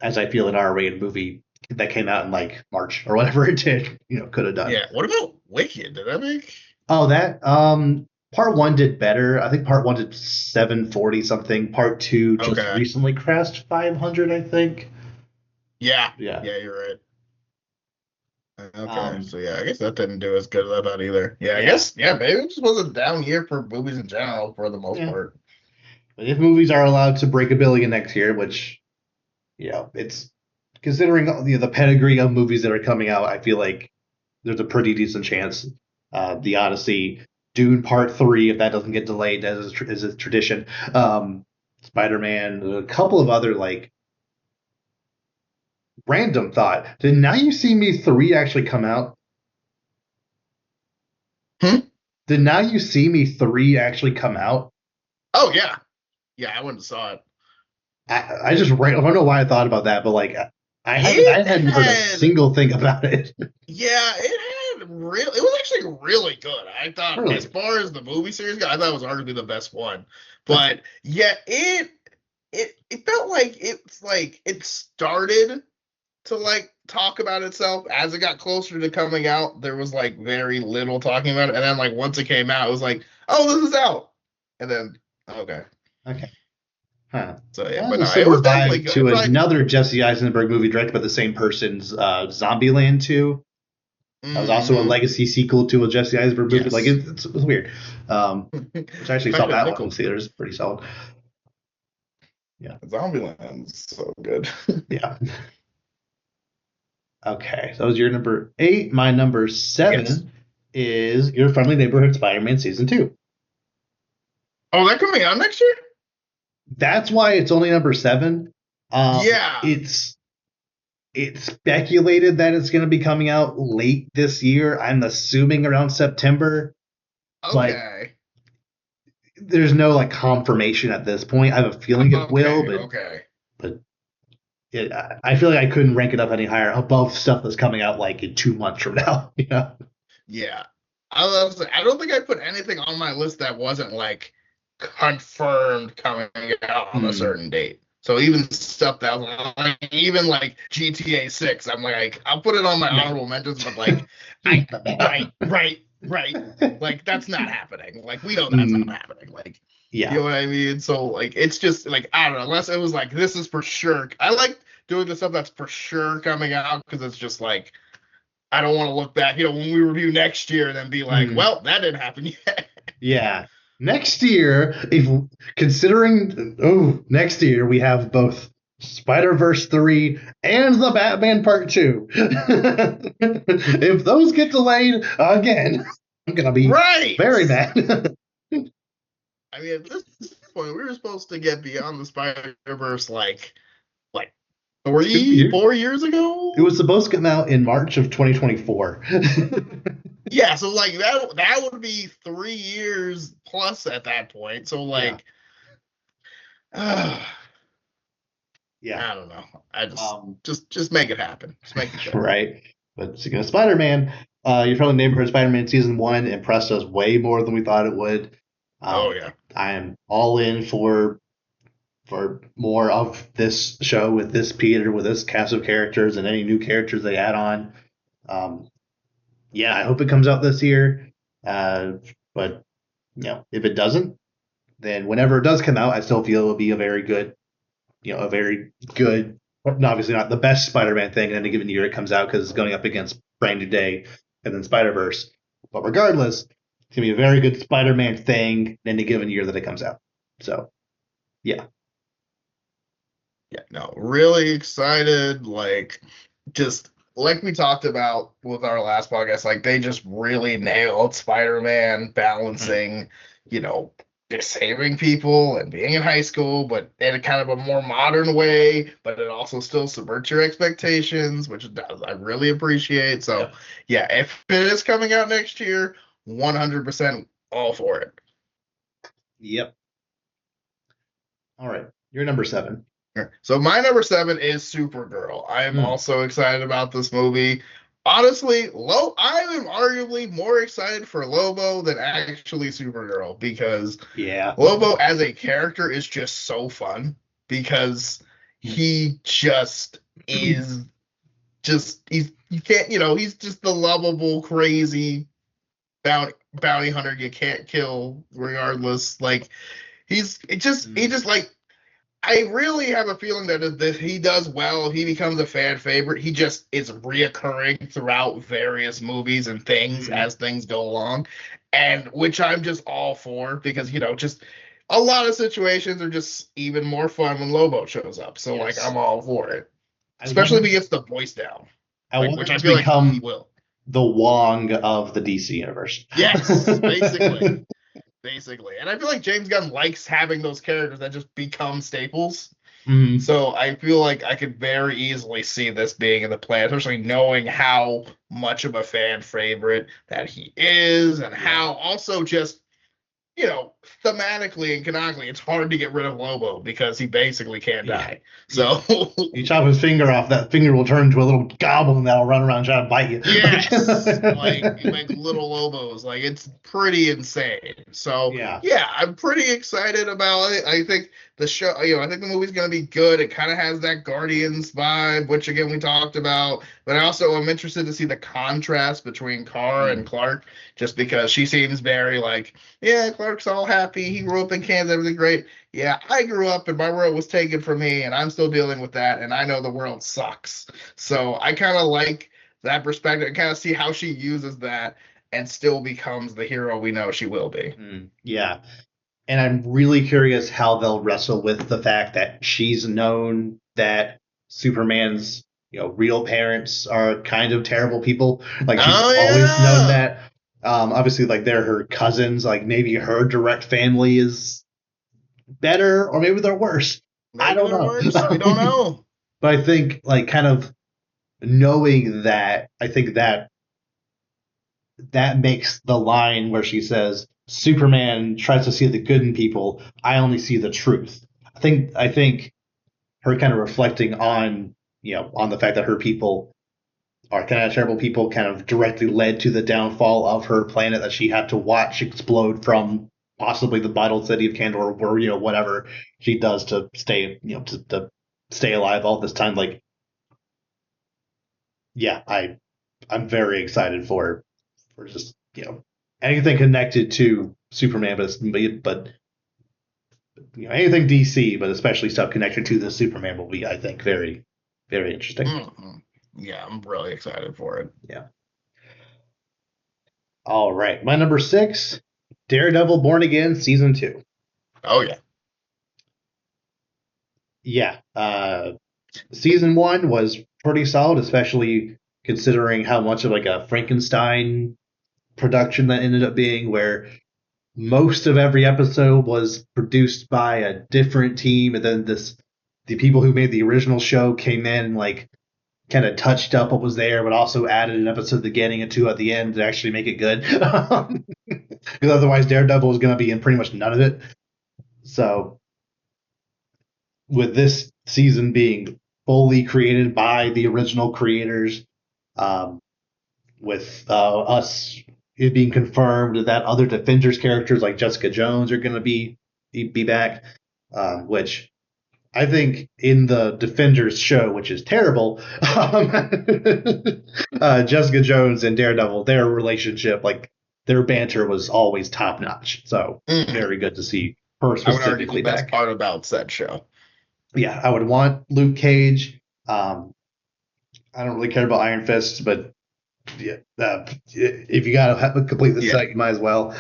as I feel an R-rated movie that came out in like March or whatever it did could have done. yeah. What about Wicked? Did that make? Oh, that part one did better. I think part one did 740 something. Part two just Okay, recently crashed 500, I think. yeah, Yeah. yeah, you're right. Okay, Um, so yeah, I guess that didn't do as good as I thought either. Yeah, I yeah. guess maybe it just was a down year for movies in general for the most Yeah. part. But if movies are allowed to break a billion next year, which it's considering the pedigree of movies that are coming out, I feel like there's a pretty decent chance. The Odyssey, Dune Part Three, if that doesn't get delayed as a tradition, Spider Man, a couple of other like random thought. Did Now You See Me 3 actually come out? Hmm? Did Now You See Me 3 actually come out? Oh yeah, yeah. I went and saw it. I just I don't know why I thought about that, but like I It hadn't heard a had single thing about it. Yeah, it had real. It was actually really good. I thought, as Really? far as the movie series go, I thought it was arguably the best one. But yeah, it felt like it started to like talk about itself as it got closer to coming out. There was like very little talking about it, and then like once it came out, it was like, oh, this is out, and then okay, Okay. Huh. so yeah, That's but a no, it similar was definitely vibe good. It to probably another Jesse Eisenberg movie directed by the same person's Zombieland 2. That was also a mm, legacy sequel to a Jesse Eisenberg movie. Like yes, it's weird. Which I actually saw kind of that one in nickel. theaters. Pretty solid. Yeah. Zombieland's so good. Yeah. Okay. So that was your number 8. My number Yes. 7 is Your Friendly Neighborhood Spider-Man Season 2. Oh, they're coming out next year? That's why it's only number 7. Yeah. It's speculated that it's going to be coming out late this year. I'm assuming around September, but Okay. there's no like confirmation at this point. I have a feeling it will, Okay. Okay. but I feel like I couldn't rank it up any higher above stuff that's coming out like in 2 months from now. You know? Yeah. I don't think I put anything on my list that wasn't like confirmed coming out on a Hmm. certain date. So even stuff that was like, even like GTA 6, I'm like, I'll put it on my No. honorable mentions, but like right. Like that's not happening. Like we know that's not Mm, happening. Like you yeah. know what I mean? So like it's just like I don't know, unless it was like this is for sure. I like doing the stuff that's for sure coming out because it's just like I don't want to look back, when we review next year and then be like, Mm, well, that didn't happen yet. yeah. Next year, if considering next year we have both Spider-Verse 3 and the Batman Part 2. If those get delayed again, I'm gonna be Right. very mad. I mean, at this point, we were supposed to get Beyond the Spider Verse like 4 years It ago. was supposed to come out in March of 2024. Yeah, so like that would be 3 years plus at that point. So Yeah, like, I yeah. don't know. I just Um, just just make it happen. Just make it good. right. But speaking of Spider-Man, You're Friendly Neighborhood Spider-Man Season 1 impressed us way more than we thought it would. Oh Um, yeah. I am all in for more of this show with this Peter, with this cast of characters, and any new characters they add on. Um, yeah, I hope it comes out this year. But if it doesn't, then whenever it does come out, I still feel it'll be a very good, obviously not the best Spider-Man thing in any given year it comes out because it's going up against Brand New Day and then Spider-Verse. But regardless, it's gonna be a very good Spider-Man thing in any given year that it comes out. So yeah. Yeah, no, really excited. Like, just like we talked about with our last podcast, like they just really nailed Spider-Man Mhm. balancing, you know, just saving people and being in high school, but in a kind of a more modern way, but it also still subverts your expectations, which it does. I really appreciate. So, Yep. yeah, if it is coming out next year, 100% all for it. Yep. All right. You're number 7. So my number 7 is Supergirl. I am Mm. also excited about this movie. Honestly, I am arguably more excited for Lobo than actually Supergirl because Yeah. Lobo as a character is just so fun because he just is he's you can't he's just the lovable crazy bounty hunter you can't kill regardless. Like he Mm. just like I really have a feeling that if he does well, he becomes a fan favorite. He just is reoccurring throughout various movies and things Mm. as things go along, and which I'm just all for because just a lot of situations are just even more fun when Lobo shows up. So like Yes. I'm all for it, I especially want if he gets the voice down, I like want which him I to feel like he become will. the Wong of the DC universe. Yes, basically, and I feel like James Gunn likes having those characters that just become staples. Mhm. So I feel like I could very easily see this being in the plan, especially knowing how much of a fan favorite that he is, and Yeah. how also just thematically and canonically, it's hard to get rid of Lobo because he basically can't Yeah. die. Yeah. So, You chop his finger off, that finger will turn into a little goblin that'll run around trying to bite you. yes, like little Lobos, like it's pretty insane. So, Yeah. yeah, I'm pretty excited about it. I think the show, I think the movie's gonna be good. It kind of has that Guardians vibe, which again we talked about. But also, I'm interested to see the contrast between Kara and Mm. Clark, just because she seems very like, yeah, Clark's all happy. He grew up in Kansas, everything great. Yeah, I grew up and my world was taken from me, and I'm still dealing with that, and I know the world sucks. So I kind of like that perspective and kind of see how she uses that and still becomes the hero we know she will be. Yeah. And I'm really curious how they'll wrestle with the fact that she's known that Superman's, real parents are kind of terrible people. Like she's Oh always known yeah, that. Obviously, like they're her cousins. Like maybe her direct family is better, or maybe they're worse. I maybe don't they're know. worse. We don't know. But I think, like, kind of knowing that, I think that makes the line where she says Superman tries to see the good in people, I only see the truth. I think her kind of reflecting on on the fact that her people are kind of terrible people kind of directly led to the downfall of her planet that she had to watch explode from possibly the bottled city of Candor, or whatever she does to stay to stay alive all this time. Like, yeah, I'm very excited for just anything connected to Superman, but anything DC, but especially stuff connected to the Superman will be, I think, very very interesting. Mm-hmm. Yeah, I'm really excited for it. Yeah. All right, my number 6, Daredevil Born Again season 2. Oh yeah. Yeah, season 1 was pretty solid, especially considering how much of like a Frankenstein production that ended up being, where most of every episode was produced by a different team, and then the people who made the original show came in and like kind of touched up what was there, but also added an episode at the beginning and two at the end to actually make it good. Because otherwise, Daredevil was going to be in pretty much none of it. So, with this season being fully created by the original creators, um, with us it being confirmed that other Defenders characters like Jessica Jones are going to be back, which I think in the Defenders show, which is terrible, Jessica Jones and Daredevil, their relationship, like their banter was always top notch. So Mm-hmm. very good to see her I would argue the specifically best back. part about said show. Yeah, I would want Luke Cage. I don't really care about Iron Fist, but yeah, if you gotta complete the Yeah. set, you might as well.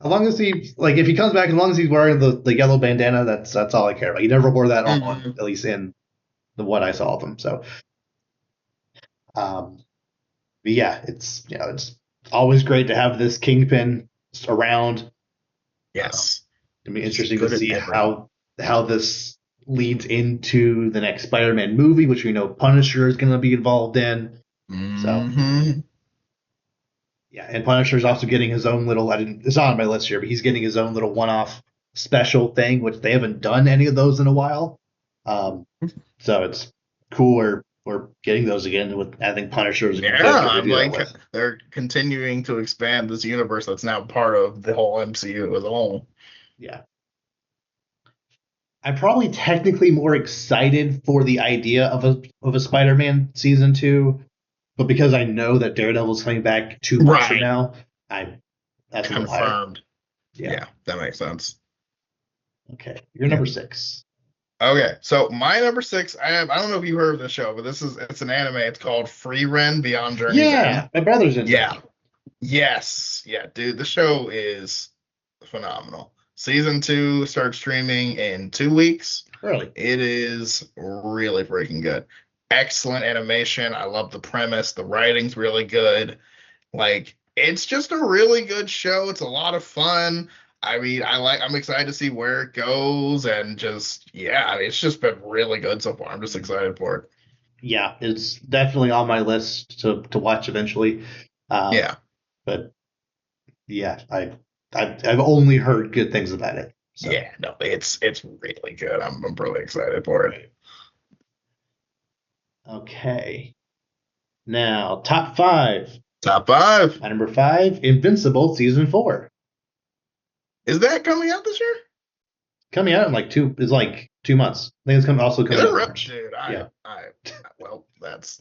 As long as he like, if he comes back, as long as he's wearing the yellow bandana, that's all I care about. He never wore that on, Mm-hmm. at least in the what I saw of him. So, um, but yeah, it's always great to have this Kingpin around. Um, Yes. It'll be He's interesting to good at see everything. how this leads into the next Spider-Man movie, which we know Punisher is going to be involved in. So Mm-hmm. yeah, and Punisher's also getting his own little. I didn't. It's not on my list here, but he's getting his own little one-off special thing, which they haven't done any of those in a while. Um, so it's cool. We're getting those again. With I think Punisher is a Yeah, good character to I'm do that like with. they're continuing to expand this universe that's now part of the whole MCU as a whole. Yeah, I'm probably technically more excited for the idea of a Spider-Man season 2, but because I know that Daredevil's coming back 2 months from Right. now, I that's a little higher. Confirmed. Yeah. Yeah, that makes sense. Okay, you're Yeah. number 6. Okay, so my number six, I don't know if you heard of this show, but it's an anime. It's called Free Ren Beyond Journey's Yeah, End. my brother's into Yeah. it. Yes. Yeah, dude, the show is phenomenal. Season two starts streaming in 2 weeks. Really. It is really freaking good. Excellent animation. I love the premise. The writing's really good. Like, it's just a really good show. It's a lot of fun. I mean, I'm excited to see where it goes, and just yeah, I mean, it's just been really good so far. I'm just excited for it. Yeah, it's definitely on my list to watch eventually. Yeah, But yeah, I've only heard good things about it. So yeah, no, it's really good. I'm really excited for it. okay, now top five. Top five. My number five, Invincible season 4, Is that coming out this year? coming out in like two. It's like 2 months. I think it's also Is coming it out in real? March. Dude, Yeah, well, that's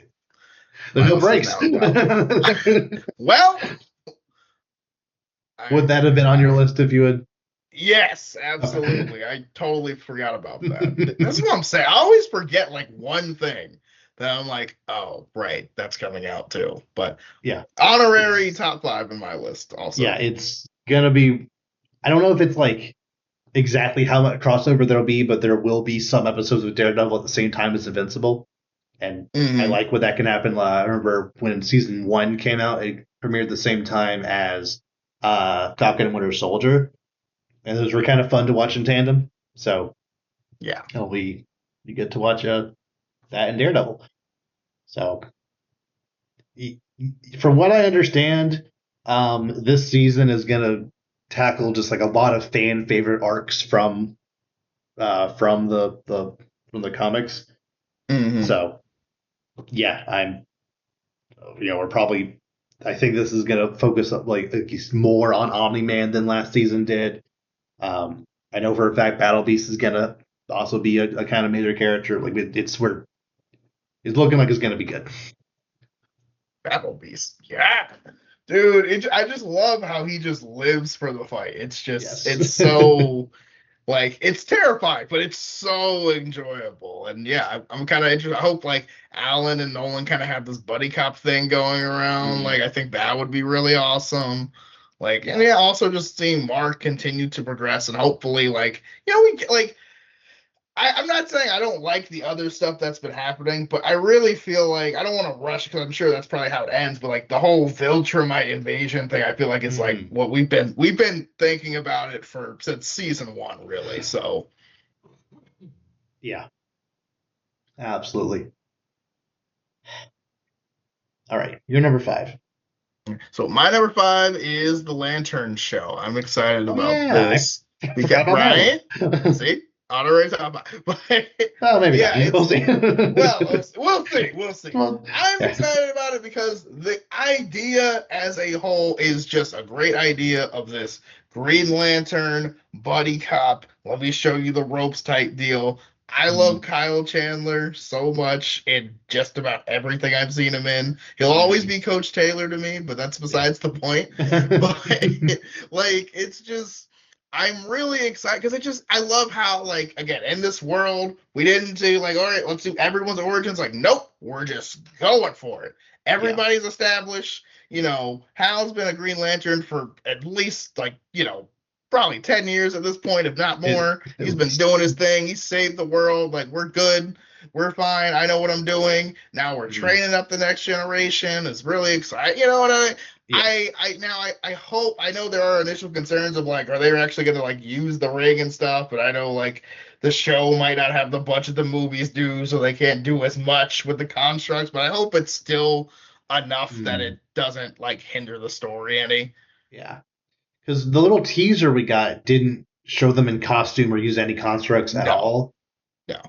there's my no list is breaks. now top. Well, Would that have been on your I list if you had? yes, Okay. absolutely. I totally forgot about that. That's what I'm saying. I always forget like one thing that I'm like, oh, right, that's coming out too. But Yeah, honorary it's top five in my list yeah, also. it's gonna be. I don't know if it's like exactly how much crossover there'll be, but there will be some episodes of Daredevil at the same time as Invincible, and I Hmm. like when that can happen. I remember when season 1 came out, it premiered the same time as Falcon and Winter Soldier, and those were kind of fun to watch in tandem. So Yeah. it'll be you get to watch that and Daredevil. So from what I understand, this season is gonna tackle just like a lot of fan favorite arcs from the comics. Hmm. So yeah, we're probably. I think this is gonna focus like more on Omni Man than last season did. I know for a fact Battle Beast is gonna also be a kind of major character. Like it's looking like it's gonna be good. Battle Beast. Yeah. Dude, I just love how he just lives for the fight. Yes. It's so like it's terrifying, but it's so enjoyable. And yeah, I'm kind of interested. I hope like Alan and Nolan kind of have this buddy cop thing going around. Mm, Like I think that would be really awesome. Like and yeah. yeah, also just seeing Mark continue to progress and hopefully like we get like I'm not saying I don't like the other stuff that's been happening, but I really feel like I don't want to rush because I'm sure that's probably how it ends. But like the whole Viltrumite invasion thing, I feel like it's like Mm, what we've been thinking about it for since season one, really. So yeah. Absolutely. All right. You're number five. my number five is the Lantern Show. I'm excited Oh about yeah, this I because forgot about that right, one. see, honorary top five. But Oh, maybe not. yeah, We'll it's see. well, we'll see. We'll see. Well, I'm yeah. excited about it because the idea as a whole is just a great idea of this Green Lantern buddy cop. Let me show you the ropes type deal. I love Mm, Kyle Chandler so much in just about everything I've seen him in. He'll always mm, be Coach Taylor to me, but that's yeah. besides the point. But like, it's just I'm really excited because I love how like again in this world we didn't do like all right let's do everyone's origins like nope we're just going for it Yeah. everybody's established Hal's been a Green Lantern for at least like probably 10 years at this point if not more At he's been least. doing his thing he saved the world like we're good we're fine I know what I'm doing now we're Mm, training up the next generation it's really exciting you know what yeah. I hope I know there are initial concerns of like, are they actually gonna like use the ring and stuff? But I know like the show might not have the budget the movies do, so they can't do as much with the constructs. But I hope it's still enough that Mm, it doesn't like hinder the story any. yeah. Because the little teaser we got didn't show them in costume or use any constructs at No, all. no.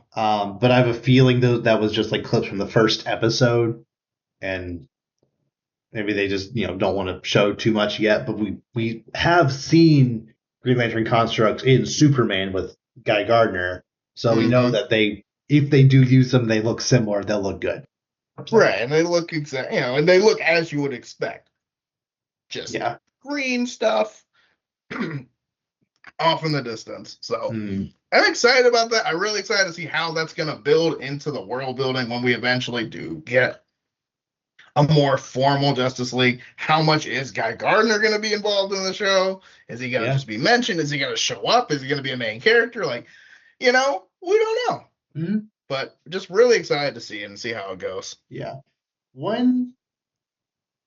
But I have a feeling that was just like clips from the first episode, and maybe they just don't want to show too much yet. But we have seen Green Lantern constructs in Superman with Guy Gardner, so we know Hmm. that if they do use them, they look similar. They'll look good. So Right, and they look exact, and they look as you would expect, just yeah. green stuff off in the distance. So Mm, I'm excited about that. I'm really excited to see how that's going to build into the world building when we eventually do get a more formal Justice League. How much is Guy Gardner going to be involved in the show? Is he going to yeah. just be mentioned? Is he going to show up? Is he going to be a main character? Like, we don't know. Mm, But just really excited to see it and see how it goes. yeah. One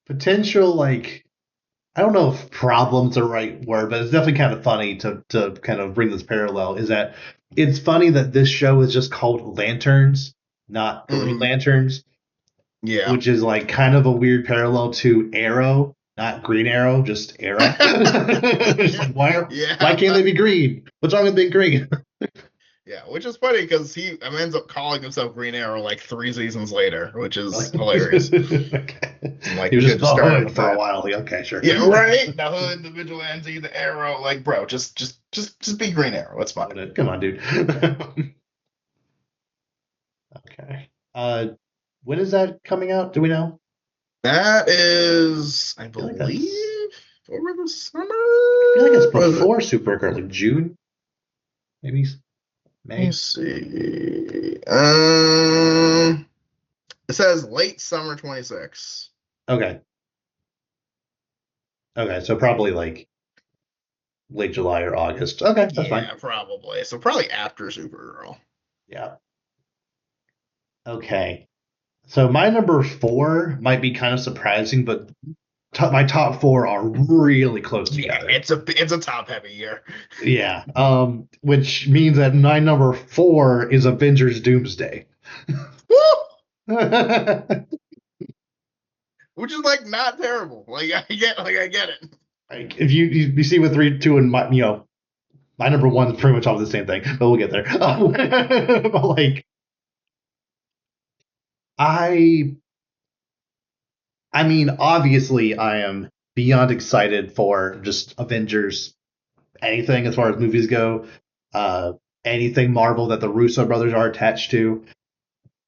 potential like I don't know if problem's the right word, but it's definitely kind of funny to kind of bring this parallel. Is that it's funny that this show is just called Lanterns, not Green Hmm. Lanterns, Yeah. which is like kind of a weird parallel to Arrow, not Green Arrow, just Era. It's like why Yeah. can't they be green? What's wrong with being green? Yeah, which is funny because he ends up calling himself Green Arrow like 3 seasons later, which is hilarious. Okay. I'm like, He we was could have just just the started hood with for a that. while. Like, okay, sure. Yeah, right. The Hood, the Vigilante, the Arrow. Like, bro, just be Green Arrow. It's fine. Come on, dude. Okay. When is that coming out? Do we know? That is, I I feel like that's. believe, over the summer. I feel like it's Was it? before Supergirl, like June, maybe Let me May. see. It says late summer 26. Okay. Okay, so probably like late July or August. Okay, that's fine. Yeah, probably. So probably after Supergirl. Yeah. Okay. So my number four might be kind of surprising, but my top four are really close Yeah, together. it's a top heavy year. Yeah. Which means that my number four is Avengers Doomsday. Which is like not terrible. Like I get it. Like if you see with three, two, and my number one is pretty much all the same thing, but we'll get there. But like I I mean, obviously I am beyond excited for just Avengers anything as far as movies go. Uh Anything Marvel that the Russo brothers are attached to.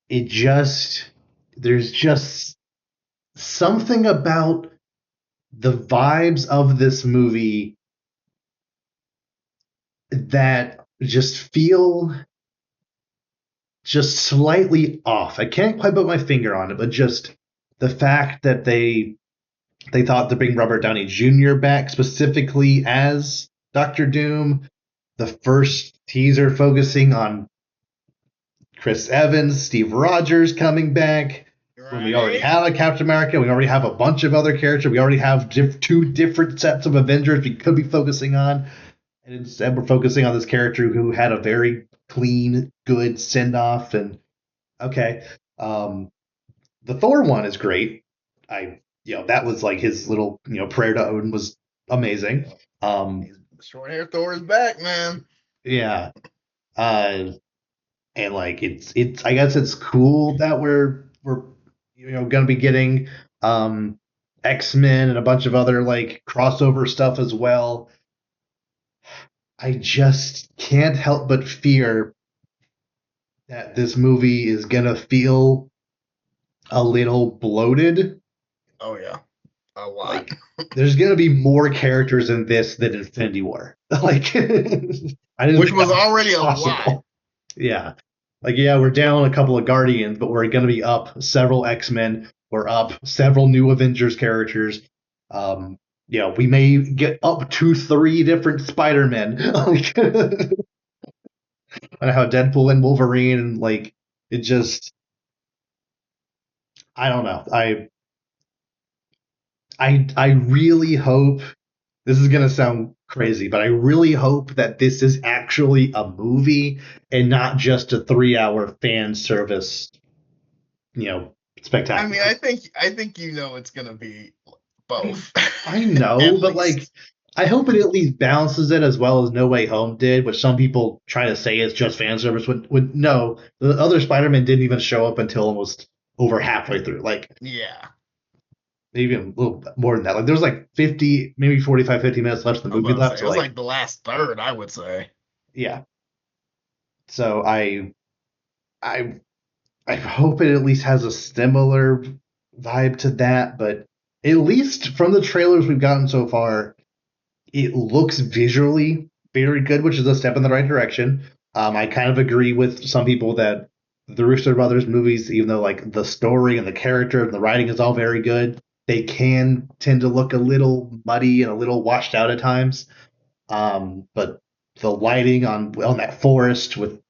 It just there's just something about the vibes of this movie that just feel just slightly off. I can't quite put my finger on it, but just the fact that they thought to bring Robert Downey Jr. back specifically as Doctor Doom. The first teaser focusing on Chris Evans, Steve Rogers coming back. When we already Right? have a Captain America, we already have a bunch of other characters. We already have two different sets of Avengers we could be focusing on. And instead, we're focusing on this character who had a very clean, good send off. And okay, um, the Thor one is great. That was like his little prayer to Odin was amazing. Yeah. Um, Short hair Thor is back, man. yeah, uh, and like it's I guess it's cool that we're gonna be getting X-Men and a bunch of other like crossover stuff as well. I just can't help but fear that this movie is gonna feel a little bloated. Oh yeah. A lot. Like there's gonna be more characters in this than Infinity War. Like I didn't Which think that was was already a lot. possible. Yeah. Like yeah, we're down a couple of Guardians, but we're gonna be up several X-Men. We're up several new Avengers characters. Um, we may get up to three different Spider-Men. Like I how Deadpool and Wolverine and like it just I don't know. I really hope this is gonna sound crazy, but I really hope that this is actually a movie and not just a 3 hour fan service, you know, I mean, spectacular. I think it's gonna be I both. I know, At but like least. I hope it at least balances it as well as No Way Home did, which some people try to say it's just fan service. When no, the other Spider-Man didn't even show up until almost over halfway through. Like Yeah. maybe a little more than that. Like there was like 50, maybe 45, 50 minutes left in I the was movie about to left. say it So was like like the last third, I would say. yeah. So I I hope it at least has a similar vibe to that, but at least from the trailers we've gotten so far, it looks visually very good, which is a step in the right direction. I kind of agree with some people that the Russo Brothers movies, even though like the story and the character and the writing is all very good, they can tend to look a little muddy and a little washed out at times. But the lighting on that forest with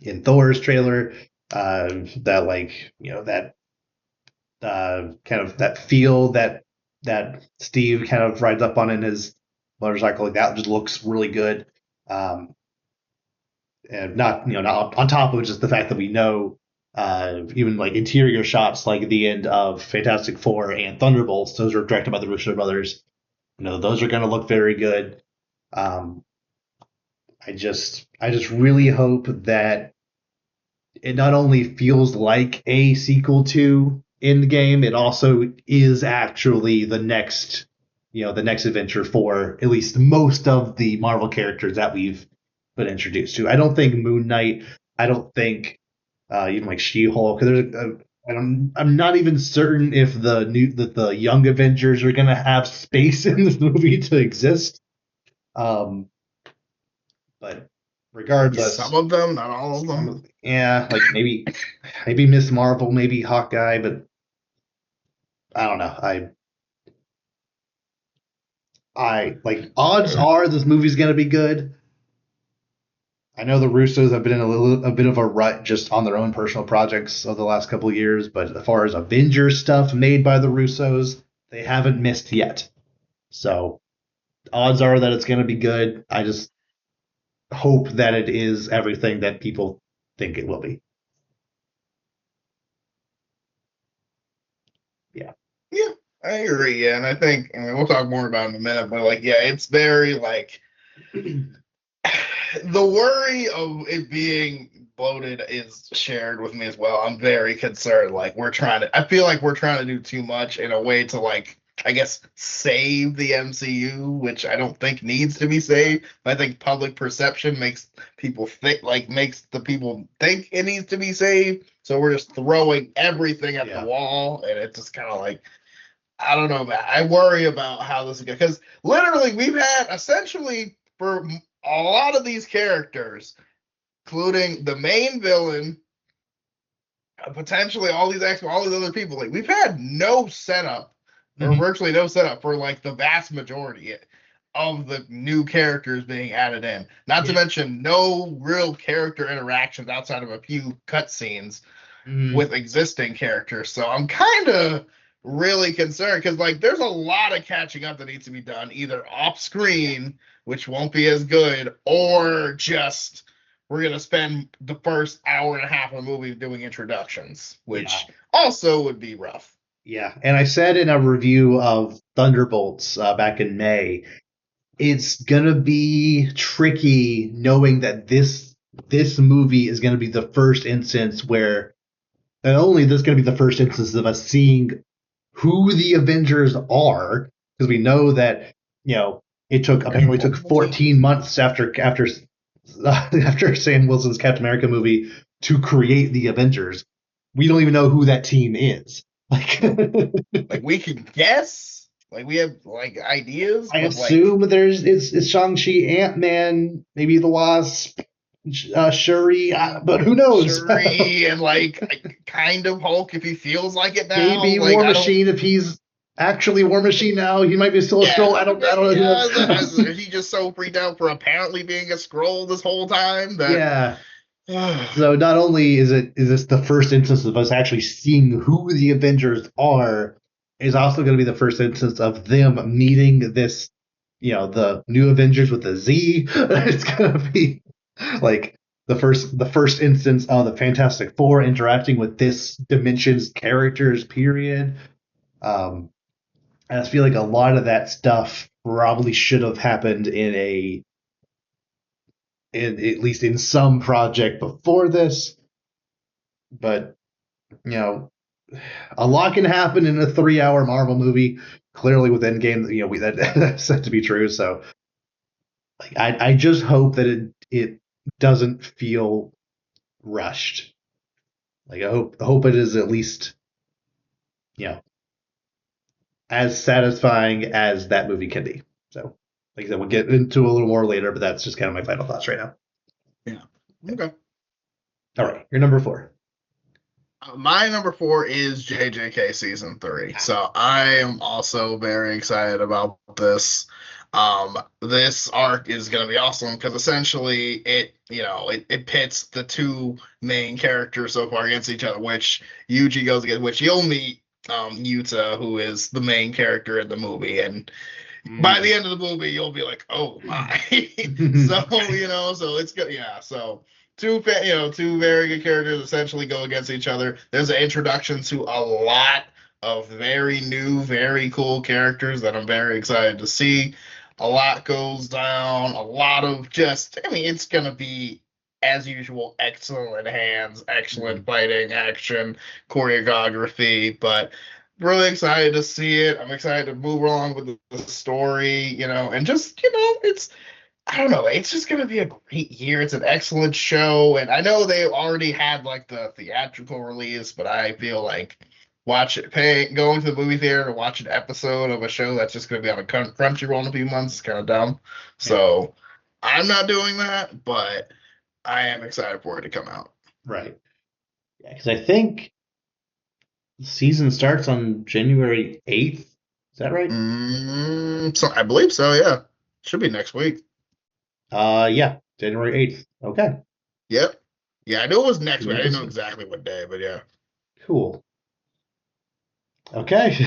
in Thor's trailer, that like that kind of that feel that that Steve kind of rides up on in his motorcycle. Like that just looks really good. Um, and not not on top of just the fact that we know even like interior shots like the end of Fantastic Four and Thunderbolts, those are directed by the Russo brothers. Those are going to look very good. Um, I just really hope that it not only feels like a sequel to Endgame, it also is actually the next adventure for at least most of the Marvel characters that we've been introduced to. I don't think Moon Knight. I don't think even like She-Hulk. I'm not even certain if the Young Avengers are gonna have space in this movie to exist. Um, but Maybe some regardless, of them, not all of them. yeah, like maybe Miss Marvel, maybe Hawkeye, but I don't know. I like odds are this movie's gonna be good. I know the Russos have been in a bit of a rut just on their own personal projects over the last couple of years, but as far as Avengers stuff made by the Russos, they haven't missed yet. So odds are that it's gonna be good. I just hope that it is everything that people think it will be. Yeah. Yeah, I agree. Yeah, and I think, I mean, we'll talk more about it in a minute, but like, yeah, it's very like the worry of it being bloated is shared with me as well. I'm very concerned. Like, I feel like we're trying to do too much in a way to like, I guess, save the MCU, which I don't think needs to be saved. I think public perception makes the people think it needs to be saved. So we're just throwing everything at the Yeah. wall, and it's just kind of like, I don't know, man. I worry about how this is going because literally we've had essentially for a lot of these characters, including the main villain, potentially all these all these other people, like we've had no setup or Mm-hmm. virtually no setup for like the vast majority of the new characters being added in. Not to Yeah. mention no real character interactions outside of a few cutscenes Mm-hmm. with existing characters. So I'm kind of really concerned because like there's a lot of catching up that needs to be done either off screen, which won't be as good, or just we're gonna spend the first hour and a half of the movie doing introductions, Yeah. which also would be rough. Yeah. And I said in a review of Thunderbolts back in May, it's gonna be tricky knowing that this movie is gonna be the first instance where not only this is gonna be the first instance of us seeing who the Avengers are, because we know that it apparently took 14 months after Sam Wilson's Captain America movie to create the Avengers. We don't even know who that team is. Like, Like we can guess, like we have like ideas, I but like assume it's Shang Chi, Ant Man, maybe the Wasp, Shuri, but who knows? Shuri and like kind of Hulk if he feels like it now. Maybe Like War I don't. Machine if he's actually War Machine now. He might be still a Yeah, scroll. I don't know who knows. is he just so freaked out for apparently being a scroll this whole time that Yeah. So not only is this the first instance of us actually seeing who the Avengers are, is also going to be the first instance of them meeting this, the new Avengers with a Z. It's going to be like the first instance of the Fantastic Four interacting with this dimension's characters. Period. Um, and I feel like a lot of that stuff probably should have happened in at least in some project before this, but you know, a lot can happen in a 3-hour Marvel movie. Clearly, with Endgame, that's said to be true. So, like, I just hope that it doesn't feel rushed. Like, I hope it is at least you know as satisfying as that movie can be. So, like I said, we'll get into a little more later, but that's just kind of my final thoughts right now. yeah. Okay. All right, your number 4. My number 4 is JJK season 3. So I am also very excited about this. This arc is going to be awesome because essentially it pits the two main characters so far against each other, which Yuji goes against, which you'll meet Yuta, who is the main character in the movie, and by Mm. the end of the movie, you'll be like, "Oh my!" So so it's good. Yeah, so two very good characters essentially go against each other. There's an introduction to a lot of very new, very cool characters that I'm very excited to see. A lot goes down. A lot of just, I mean, it's gonna be as usual, excellent hands, excellent Mm. fighting, action, choreography, but really excited to see it. I'm excited to move along with the story, and just, it's, I don't know, it's just going to be a great year. It's an excellent show. And I know they already had like the theatrical release, but I feel like going to the movie theater to watch an episode of a show that's just going to be on a Crunchyroll in a few months is kind of dumb. Yeah, So I'm not doing that, but I am excited for it to come out. right. Yeah, because I think the season starts on January 8th. Is that right? So I believe so, yeah. Should be next week. Yeah, January 8th. Okay. Yep. Yeah, I knew it was next Two week. I didn't know episodes. exactly what day, but yeah. Cool. Okay.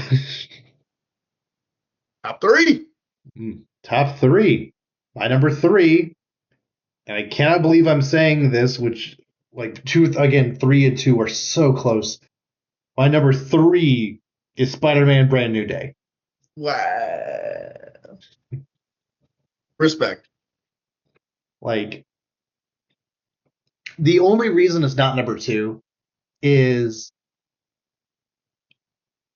Top three. Top three. My number three, and I cannot believe I'm saying this, which, like, again, three and two are so close. My number three is Spider Man Brand New Day. Wow. Respect. Like, the only reason it's not number two is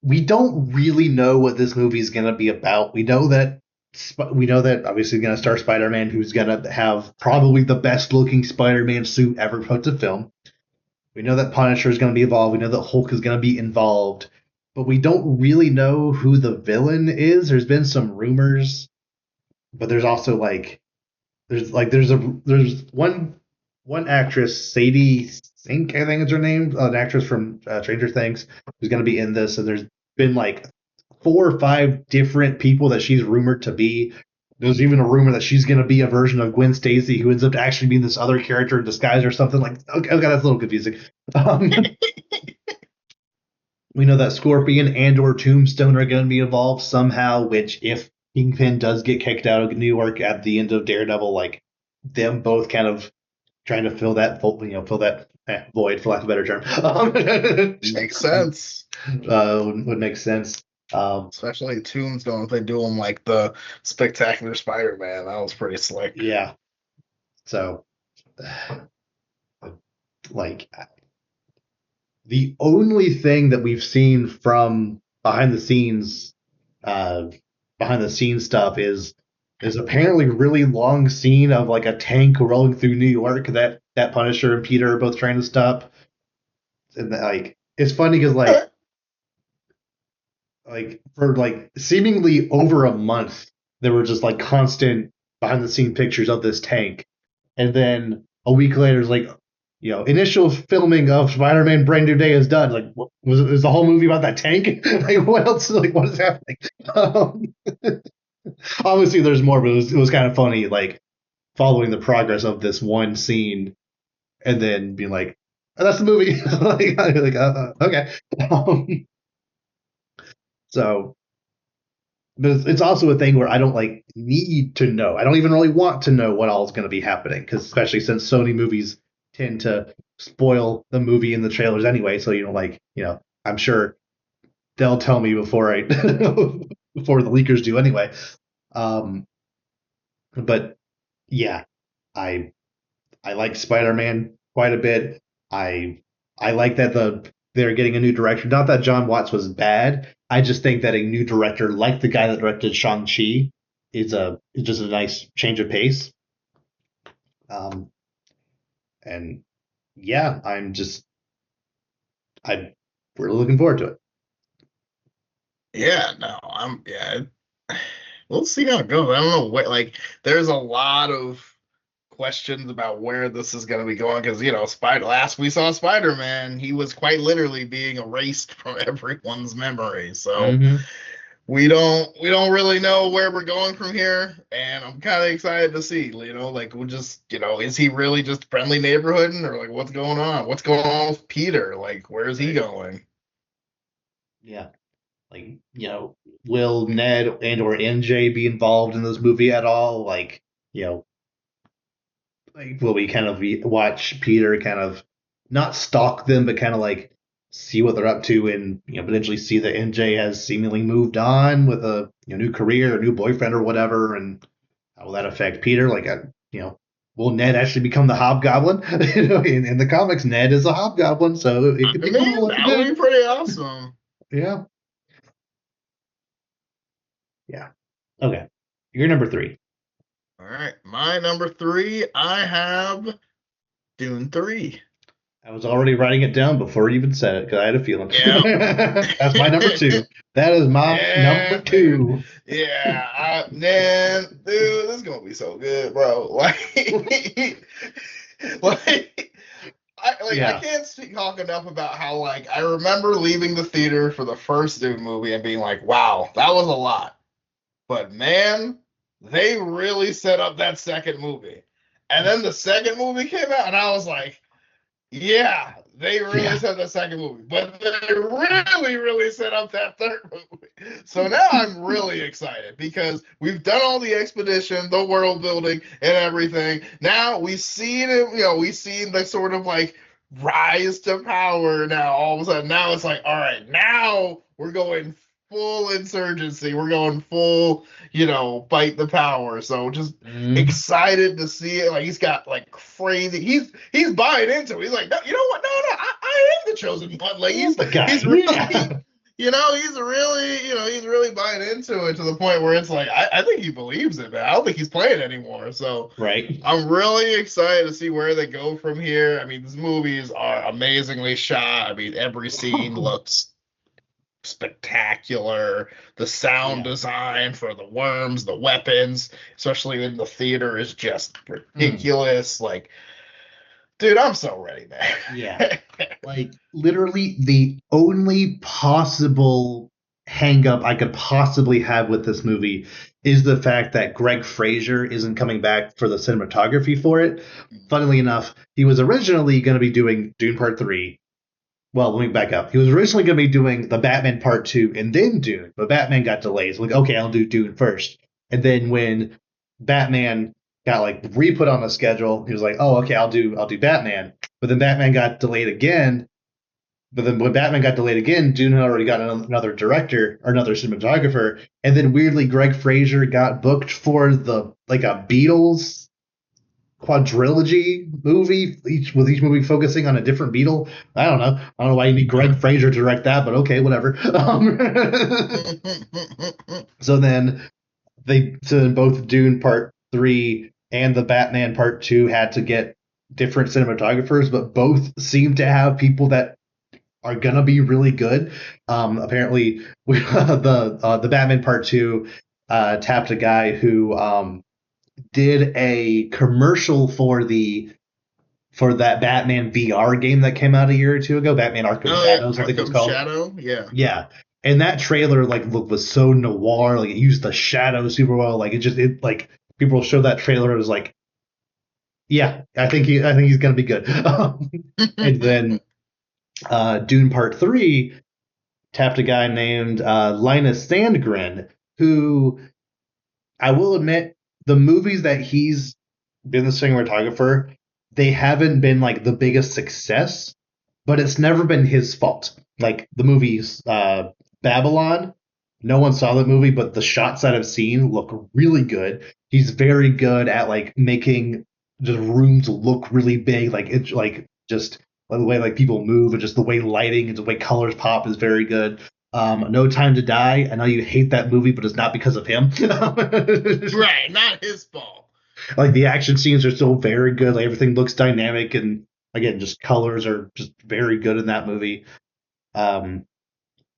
we don't really know what this movie is going to be about. We know that obviously going to star Spider-Man, who's going to have probably the best looking Spider-Man suit ever put to film. We know that Punisher is going to be involved. We know that Hulk is going to be involved, but we don't really know who the villain is. There's been some rumors, but there's also there's one actress, Sadie Sink, I think is her name, an actress from Stranger Things, who's going to be in this, and there's been like 4 or 5 different people that she's rumored to be. There's even a rumor that she's going to be a version of Gwen Stacy who ends up actually being this other character in disguise or something. Like, okay, that's a little confusing. Um, we know that Scorpion and or Tombstone are going to be involved somehow, which if Kingpin does get kicked out of New York at the end of Daredevil, like them both kind of trying to fill that void, for lack of a better term. Makes sense. Would make sense. Especially Tombstone if they do them like the Spectacular Spider-Man. That was pretty slick. Yeah. So, like, the only thing that we've seen from uh, behind the scenes stuff is apparently really long scene of like a tank rolling through New York that Punisher and Peter are both trying to stop. And like, it's funny because like for like seemingly over a month there were just like constant behind the scene pictures of this tank, and then a week later it's like, initial filming of Spider-Man Brand New Day is done. Like, what, was the whole movie about that tank? Like, what else? Like, what is happening? um, Obviously there's more, but it was kind of funny, like following the progress of this one scene and then being like, oh, that's the movie. Okay. um, so but it's also a thing where I don't like need to know. I don't even really want to know what all is going to be happening, because especially since Sony movies tend to spoil the movie in the trailers anyway. So I'm sure they'll tell me before I before the leakers do anyway. Um, but yeah, I I like Spider-Man quite a bit. I I like that they're getting a new director. Not that John Watts was bad. I just think that a new director, like the guy that directed Shang-Chi, is just a nice change of pace. Um, and yeah, I'm really looking forward to it. Yeah, no, yeah. We'll see how it goes. I don't know what, like, there's a lot of questions about where this is going to be going because last we saw Spider-Man, he was quite literally being erased from everyone's memory. So Mm-hmm. we don't really know where we're going from here, and I'm kind of excited to see. Like we'll just is he really just friendly neighborhood, or like what's going on? What's going on with Peter? Like where's he Right. going? Yeah. Like, will Ned and or NJ be involved in this movie at all? Like, you know, like will we kind of watch Peter kind of not stalk them, but kind of like see what they're up to, and potentially see that NJ has seemingly moved on with a new career, a new boyfriend, or whatever, and how will that affect Peter? Like, will Ned actually become the Hobgoblin? In the comics, Ned is a Hobgoblin, so it could I be mean, cool if he that would be did. pretty awesome. Yeah, yeah. Okay, you're number three. All right, my number three, I have Dune 3. I was already writing it down before you even said it because I had a feeling. Yeah. That's my number two. That is my Yeah, number dude. two. Yeah, man, dude, this is gonna be so good, bro. Like, I Yeah, can't speak talk enough about how like I remember leaving the theater for the first Dune movie and being like, wow, that was a lot. But man, they really set up that second movie. And then the second movie came out, and I was like, yeah, they really yeah. set the second movie, but they really, really set up that third movie. So now I'm really excited because we've done all the expedition, the world building, and everything. Now we've seen it, we've seen the sort of like rise to power. Now all of a sudden, now it's like, all right, now we're going full insurgency. We're going full, fight the power. So just Mm, excited to see it. Like he's got like crazy. He's buying into it. He's like, no, you know what? No, no, I am the chosen one. Like I'm the guy. he's really, Yeah. he's really buying into it to the point where it's like I think he believes it, man. I don't think he's playing anymore. So Right. I'm really excited to see where they go from here. I mean, these movies are amazingly shot. I mean, every scene looks spectacular. The sound Yeah. design for the worms, the weapons, especially in the theater, is just Mm, ridiculous. Like, dude, I'm so ready, yeah. man. Like literally the only possible hang up I could possibly have with this movie is the fact that Greg Fraser isn't coming back for the cinematography for it. Funnily enough, he was originally going to be doing Dune Part 3. Well, let me back up. He was originally going to be doing the Batman Part 2 and then Dune, but Batman got delayed. So like, okay, I'll do Dune first. And then when Batman got like re-put on the schedule, he was like, oh, okay, I'll do Batman. But then Batman got delayed again. But then when Batman got delayed again, Dune had already got another director or another cinematographer. And then weirdly, Greg Fraser got booked for the like a Beatles quadrilogy movie, with each movie focusing on a different Beatle. I don't know. I don't know why you need Greg Fraser to direct that, but okay, whatever. So then both Dune Part 3 and the Batman Part 2 had to get different cinematographers, but both seem to have people that are gonna be really good. Apparently, the Batman Part 2 tapped a guy who did a commercial for that Batman VR game that came out a year or two ago, Batman Arkham Oh yeah, Shadows, I think it was Arkham called. Shadow. Yeah. Yeah. And that trailer was so noir, like it used the shadow super well. Like it like people show that trailer, it was like, yeah, I think he's gonna be good. And then Dune Part 3 tapped a guy named Linus Sandgren, who I will admit, the movies that he's been the cinematographer, they haven't been like the biggest success, but it's never been his fault. Like the movies Babylon, no one saw the movie, but the shots that I've seen look really good. He's very good at like making just rooms look really big, like it's like just the way like people move and just the way lighting and the way colors pop is very good. No Time to Die. I know you hate that movie, but it's not because of him. Right, not his fault. Like the action scenes are still very good. Like everything looks dynamic, and again, just colors are just very good in that movie. Um,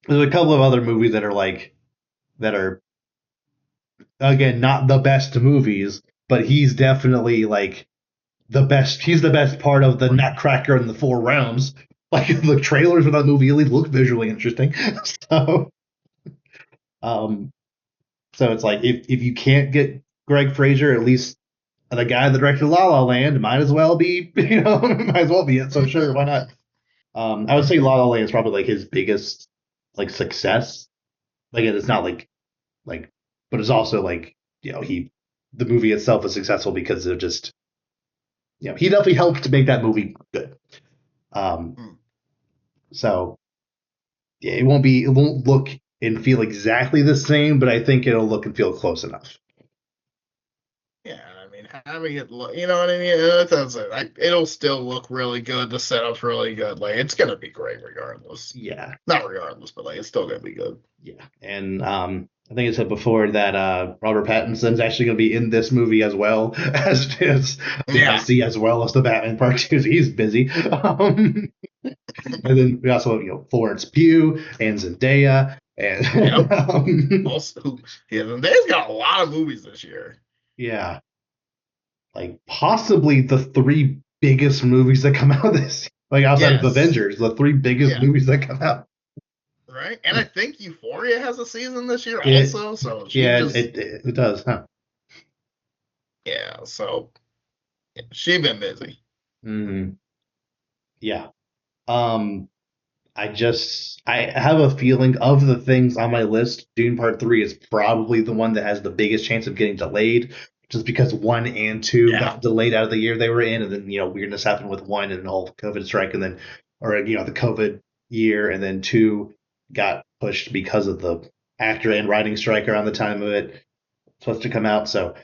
there's a couple of other movies that are again not the best movies, but he's definitely like the best. He's the best part of the Nutcracker and the Four Realms. Like the trailers for that movie really look visually interesting. So, um, so it's like if you can't get Greg Fraser, at least the guy that directed La La Land might as well be, might as well be it. So sure, why not? I would say La La Land is probably like his biggest like success. Like it's not like, but it's also like the movie itself is successful because of just he definitely helped to make that movie good. Um, Mm. so yeah, it won't look and feel exactly the same, but I think it'll look and feel close enough. Yeah, I mean, having it look, you know what I mean? That's it. It'll still look really good. The setup's really good. Like, it's gonna be great regardless. Yeah, Not regardless, but like, it's still gonna be good. yeah, and I think I said before that Robert Pattinson's actually going to be in this movie as well as the Yeah. Jesse as well as the Batman Part Two. He's busy. And then we also have, Florence Pugh and Zendaya Yep. and Also, yeah, they've got a lot of movies this year. yeah, like possibly the three biggest movies that come out this like outside of Yes. Avengers, the three biggest Yeah. movies that come out. Right. And I think Euphoria has a season this year It also. So she yeah, just, it does, huh? yeah. So yeah, she been busy. Mm, yeah. Um, I have a feeling of the things on my list, Dune Part Three is probably the one that has the biggest chance of getting delayed, just because one and two Yeah. got delayed out of the year they were in, and then weirdness happened with one and the whole COVID strike, and then or the COVID year, and then two got pushed because of the actor and writing strike around the time of it supposed to come out. So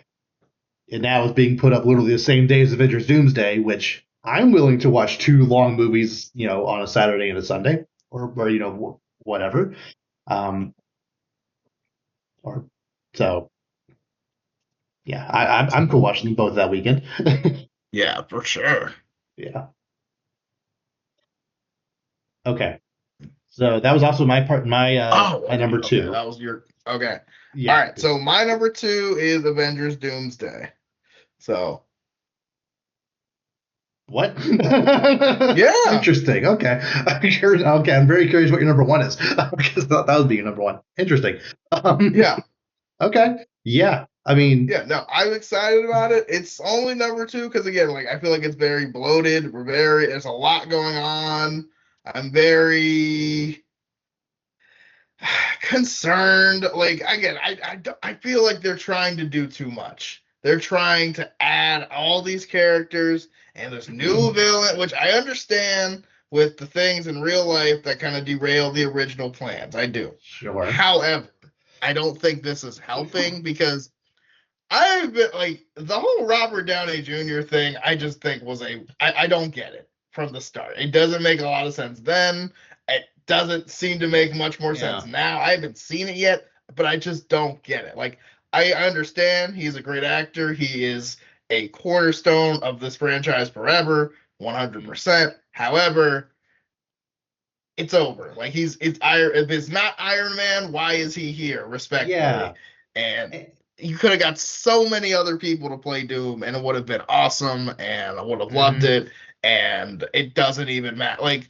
it now is being put up literally the same day as Avengers Doomsday, which I'm willing to watch two long movies, on a Saturday and a Sunday, or whatever. Um, or so yeah, I'm cool watching them both that weekend. Yeah, for sure. Yeah. Okay. So that was also Oh, my okay. number Okay. two. That was your, okay. All Yeah. right. So my number two is Avengers Doomsday. So, What? yeah. Interesting. Okay. Okay. I'm very curious what your number one is because I thought that would be your number one. Interesting. Um, Yeah. okay. Yeah. I mean, Yeah, no, I'm excited about it. It's only number two because again, like I feel like it's very bloated. There's a lot going on. I'm very concerned. Like again, I feel like they're trying to do too much. They're trying to add all these characters and this new villain, which I understand with the things in real life that kind of derail the original plans. I do. sure. However, I don't think this is helping because I've been like the whole Robert Downey Jr. thing. I just think I don't get it from the start. It doesn't make a lot of sense then. It doesn't seem to make much more sense Yeah. now. I haven't seen it yet, but I just don't get it. Like I understand he's a great actor. He is a cornerstone of this franchise forever, Mm, 100%. However, it's over. Like it's Iron. If it's not Iron Man, why is he here? Respectfully, yeah. and Eh, you could have got so many other people to play Doom, and it would have been awesome, and I would have loved mhm. it. And it doesn't even matter. Like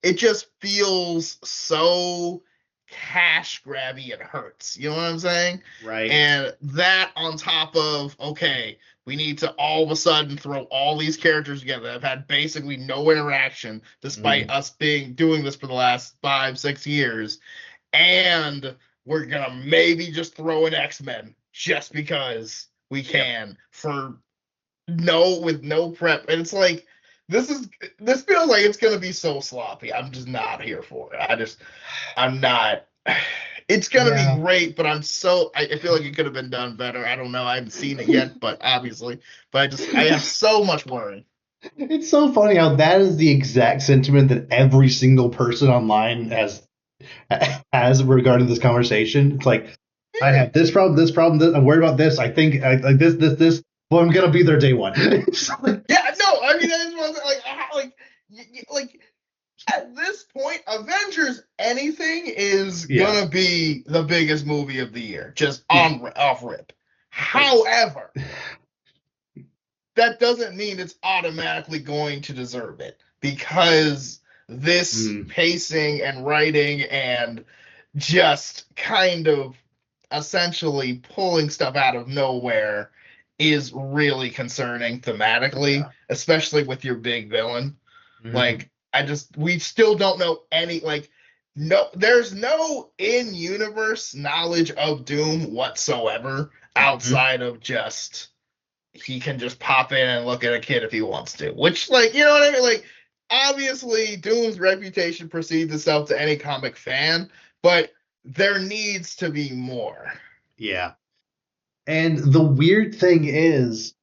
it just feels so cash grabby. It hurts. You know what I'm saying? Right. And that on top of okay, we need to all of a sudden throw all these characters together that have had basically no interaction, despite Mhm. us being doing this for the last 5, 6 years, and we're gonna maybe just throw in X-Men just because we Yep. can for no with no prep. And it's like this feels like it's gonna be so sloppy. I'm just not here for it. I'm not. It's gonna be Yeah. great, but I feel like it could have been done better. I don't know. I haven't seen it yet, but obviously, but I have so much worry. It's so funny how that is the exact sentiment that every single person online has regarding this conversation. It's like I Yeah, have this problem, this, I'm worried about this. I think like this. Well, I'm gonna be there day one. It's like, yeah, no. I mean, that is one thing, like at this point, Avengers anything is yeah, gonna be the biggest movie of the year, just on off rip. like However, that doesn't mean it's automatically going to deserve it because this mm, pacing and writing and just kind of essentially pulling stuff out of nowhere is really concerning thematically, yeah, especially with your big villain. mm, Like, we still don't know any, like, no, there's no in-universe knowledge of Doom whatsoever Mhm. outside of just he can just pop in and look at a kid if he wants to. Which, like, you know what I mean? Like, obviously, Doom's reputation precedes itself to any comic fan, but there needs to be more. Yeah. And the weird thing is,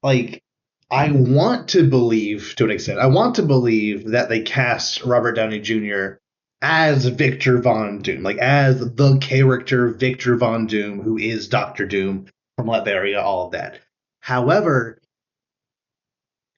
like, I want to believe to an extent, I want to believe that they cast Robert Downey Jr. as Victor Von Doom, like as the character Victor Von Doom, who is Doctor Doom from Latveria, all of that. However,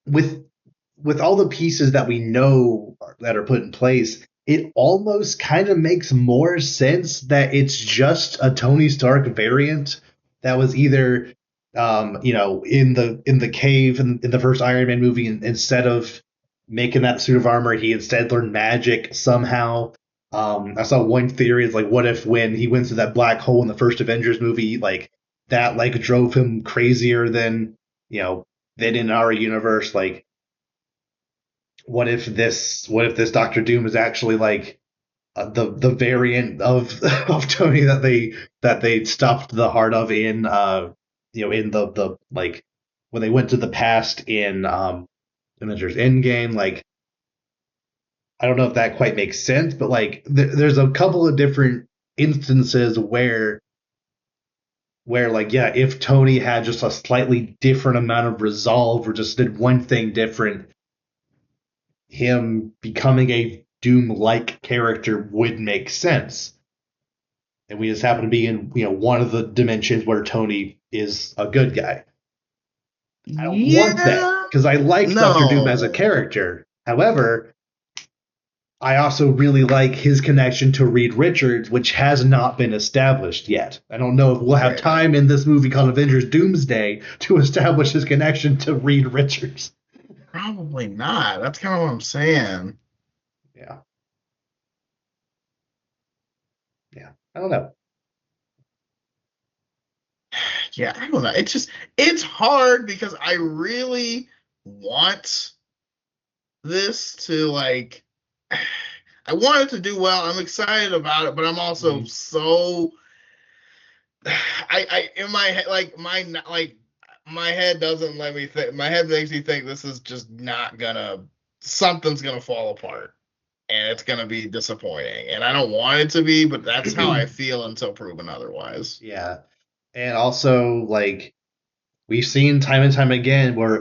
with all the pieces that we know that are put in place, it almost kind of makes more sense that it's just a Tony Stark variant that was either, in the cave in the first Iron Man movie, instead of making that suit of armor, he instead learned magic somehow. I saw one theory is like, what if when he went through that black hole in the first Avengers movie, like that like drove him crazier than than in our universe, like what if this Doctor Doom is actually like the variant of of Tony that they stopped the heart of in in the like when they went to the past in Avengers Endgame. Like, I don't know if that quite makes sense, but like there's a couple of different instances where like, yeah, if Tony had just a slightly different amount of resolve or just did one thing different, him becoming a Doom like character would make sense. And we just happen to be in one of the dimensions where Tony is a good guy. I don't want that Yeah. because I like Doctor Doom as a No. character. However, I also really like his connection to Reed Richards, which has not been established yet. I don't know if we'll have Yeah. time in this movie called Avengers Doomsday to establish his connection to Reed Richards. Probably not. That's kind of what I'm saying. Yeah, yeah. I don't know. Yeah, I don't know. It's hard because I really want this to like I want it to do well. I'm excited about it, but I'm also Mhm. so I in my head like my head doesn't let me think. My head makes me think this is just not gonna something's gonna fall apart and it's gonna be disappointing. And I don't want it to be, but that's how I feel until proven otherwise. Yeah, and also like we've seen time and time again where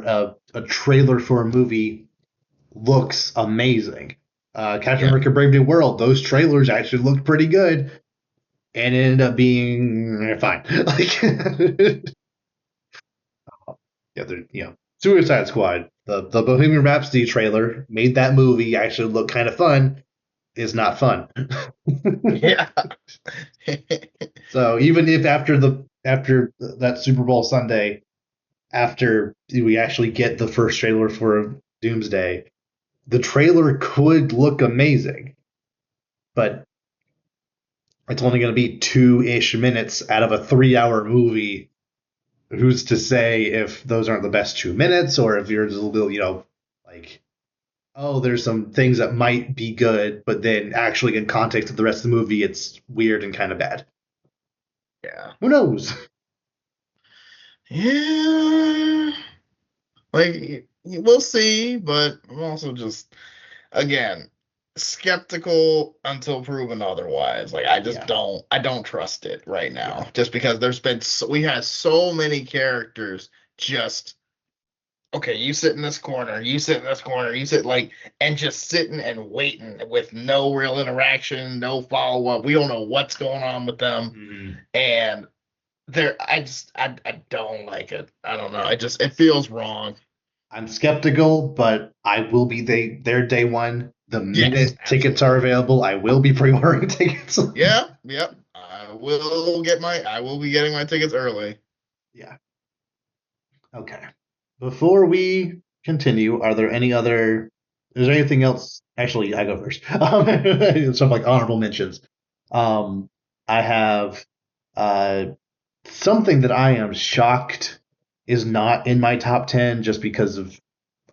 a trailer for a movie looks amazing. Captain Yeah. America: Brave New World, those trailers actually looked pretty good, and it ended up being fine. Like, yeah, Suicide Squad, the Bohemian Rhapsody trailer made that movie actually look kind of fun. Is not fun. Yeah. So even if after that Super Bowl Sunday, after we actually get the first trailer for Doomsday, the trailer could look amazing, but it's only going to be 2-ish minutes out of a 3-hour movie. Who's to say if those aren't the best 2 minutes, or if you're just a little, like, oh, there's some things that might be good, but then actually in context of the rest of the movie, it's weird and kind of bad. Yeah. Who knows? Yeah. Like we'll see, but I'm also just again skeptical until proven otherwise. Like Yeah. I don't trust it right Yeah. now. Just because we had so many characters just okay, you sit in this corner, you sit in this corner, you sit like and just sitting and waiting with no real interaction, no follow up. We don't know what's going on with them. Mm, And there I don't like it. I don't know. yeah. It feels wrong. I'm skeptical, but I will be there day one. The Yes, minute tickets are absolutely. available, I will be pre-ordering tickets. Yeah, yep. I will be getting my tickets early. Yeah. Okay. Before we continue, are there any other? Is there anything else? Actually, I go first. Some like honorable mentions. Um, I have uh, something that I am shocked is not in my top 10 just because of,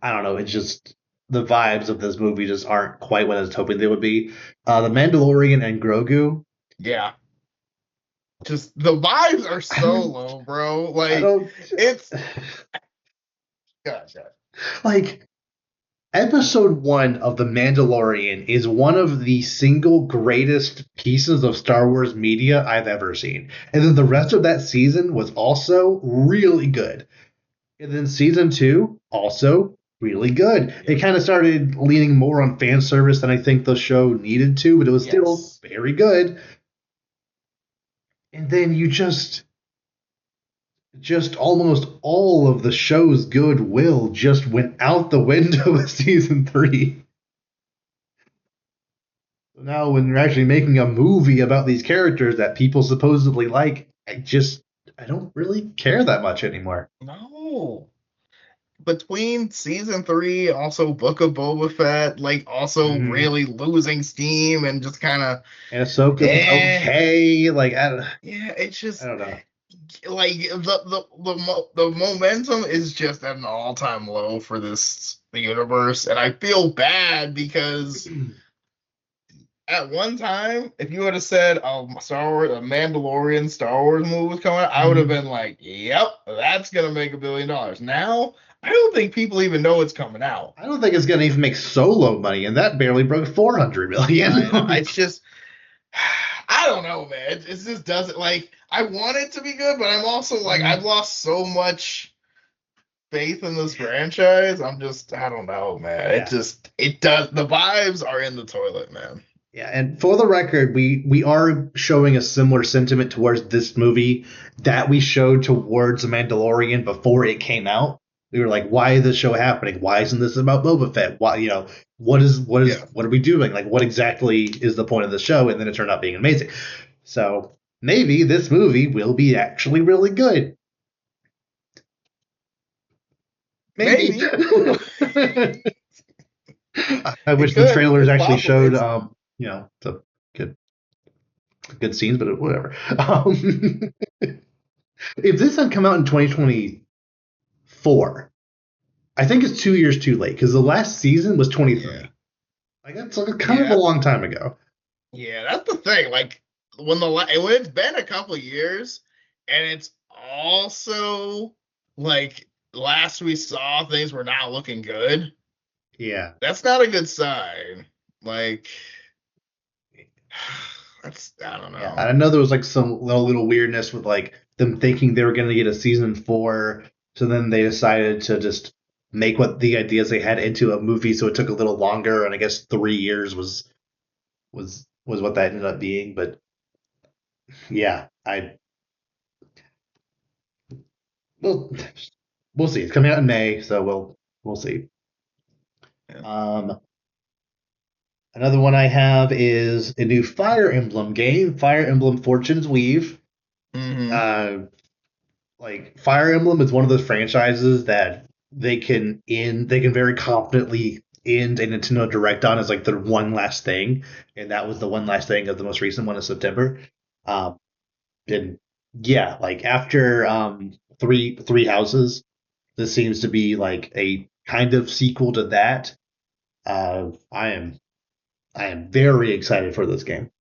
I don't know. It's just the vibes of this movie just aren't quite what I was hoping they would be. The Mandalorian and Grogu. Yeah. Just the vibes are I so don't, low, bro. I Like don't it's gosh, gosh. like episode 1 of The Mandalorian is one of the single greatest pieces of Star Wars media I've ever seen. And then the rest of that season was also really good. And then season 2, also really good. Yeah. It kind of started leaning more on fan service than I think the show needed to, but it was still Yes. very good. And then you just almost all of the show's goodwill just went out the window with season 3. So now when you're actually making a movie about these characters that people supposedly like, I don't really care that much anymore. No. Between season 3, also Book of Boba Fett, like also Mm-hmm. really losing steam and just kind of And Ahsoka was eh. okay. Yeah, it's I just don't know. like the momentum is just at an all-time low for this the universe, and I feel bad because at one time, if you would have said Star Wars, a Mandalorian Star Wars movie was coming out, I would have been like, "Yep, that's gonna make $1 billion." Now, I don't think people even know it's coming out. I don't think it's going to even make Solo money, and that barely broke 400 million. It's just, I don't know, man. It just doesn't like. I want it to be good, but I'm also like, I've lost so much faith in this franchise. I don't know, man. Yeah. It does. The vibes are in the toilet, man. Yeah, and for the record, we are showing a similar sentiment towards this movie that we showed towards The Mandalorian before it came out. We were like, why is this show happening? Why isn't this about Boba Fett? Why, Yeah, what are we doing? Like, what exactly is the point of the show? And then it turned out being amazing. So maybe this movie will be actually really good. Maybe. maybe I it wish the could. trailers It's actually possible. showed, It's the good scenes, but whatever. If this had come out in 2024, I think it's 2 years too late because the last season was yeah, 23. Like that's like kind of a yeah, long time ago. yeah. That's the thing. Like when it's been a couple of years, and it's also like last we saw things were not looking good. Yeah, That's not a good sign. Like that's I don't yeah. know. I know there was like some little weirdness with like them thinking they were going to get a season 4, so then they decided to just make what the ideas they had into a movie, so it took a little longer, and I guess 3 years was what that ended up being. But yeah, I well, we'll see. It's coming out in May, so we'll see. Yeah. Um, Another one I have is a new Fire Emblem game, Fire Emblem Fortune's Weave. Mm-hmm. Uh, like Fire Emblem is one of those franchises that they can very confidently end a Nintendo Direct on as like their one last thing, and that was the one last thing of the most recent one in September. Um, and yeah, like after three houses, this seems to be like a kind of sequel to that. I am very excited for this game.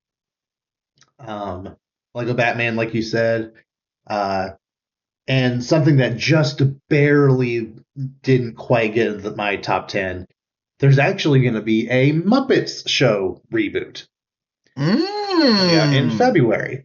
Lego Batman, like you said, uh, and something that just barely didn't quite get into my top 10. There's actually going to be a Muppets show reboot. Yeah, in Mm. February.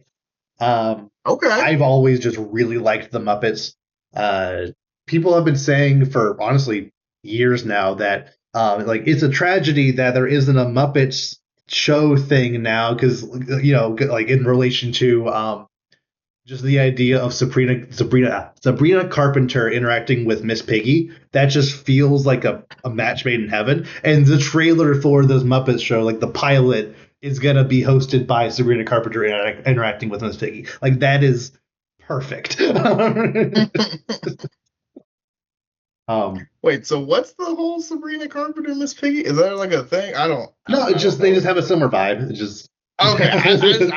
Um, Okay. I've always just really liked the Muppets. Uh, People have been saying for honestly years now that like it's a tragedy that there isn't a Muppets show thing now because like in relation to just the idea of Sabrina Carpenter interacting with Miss Piggy, that just feels like a match made in heaven. And the trailer for this Muppets show, like the pilot, is gonna be hosted by Sabrina Carpenter interacting with Miss Piggy. Like that is perfect. um, Wait, so what's the whole Sabrina Carpenter Miss Piggy? Is that like a thing? no, it's I don't just they know just have a anything. similar vibe. It's just Okay,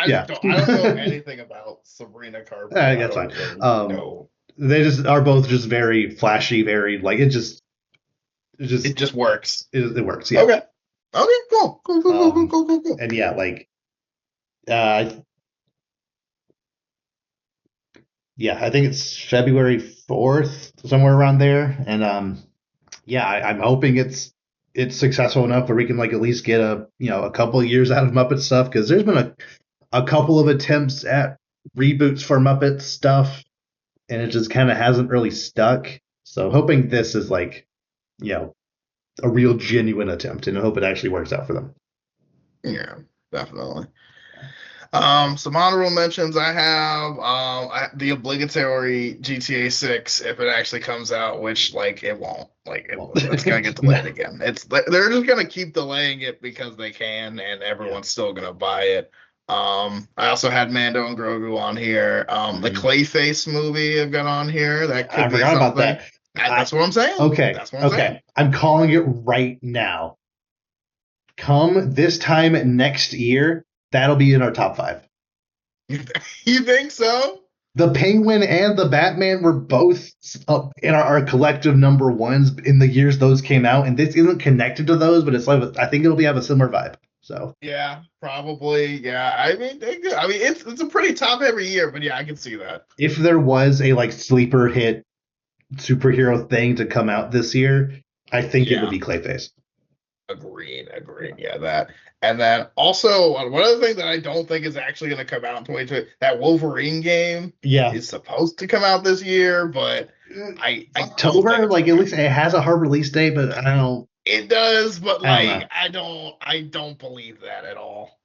yeah, I don't know anything about Sabrina Carpenter. I that's fine. don't really Um, know. they just are both just very flashy, very like it just It just It just works. it works. Yeah. Okay. Okay. Cool. Cool. Cool. Cool. Cool. Cool. Cool. Cool. And yeah, like uh, yeah, I think it's February 4th, somewhere around there. And yeah, I'm hoping it's successful enough where we can like at least get a couple of years out of Muppet stuff, because there's been a couple of attempts at reboots for Muppet stuff, and it just kind of hasn't really stuck. So hoping this is like you know a real genuine attempt, and I hope it actually works out for them. Yeah, definitely. Some honorable mentions I have the obligatory GTA 6 if it actually comes out, which like it won't. Well, It's gonna get delayed again. They're just gonna keep delaying it because they can, and everyone's still gonna buy it. I also had Mando and Grogu on here. The Clayface movie I've got on here. That I could be forgot about something. that. That's what I'm saying. Okay, That's what I'm saying. okay. I'm calling it right now. Come this time next year, that'll be in our top 5. You think so? The Penguin and the Batman were both up in our collective number ones in the years those came out, and this isn't connected to those, but it's like I think it'll have a similar vibe. So Yeah, probably. Yeah, I mean, it's a pretty top every year, but yeah, I can see that. if there was a like sleeper hit superhero thing to come out this year, I think it would Yeah, be Clayface. agreed, agreed. Yeah, that. And then also one other thing that I don't think is actually going to come out in 2020, that Wolverine game Yeah, is supposed to come out this year, but I don't think October, it's like going at to. least it has a hard release date, but It does, but I don't know. I don't believe that at all.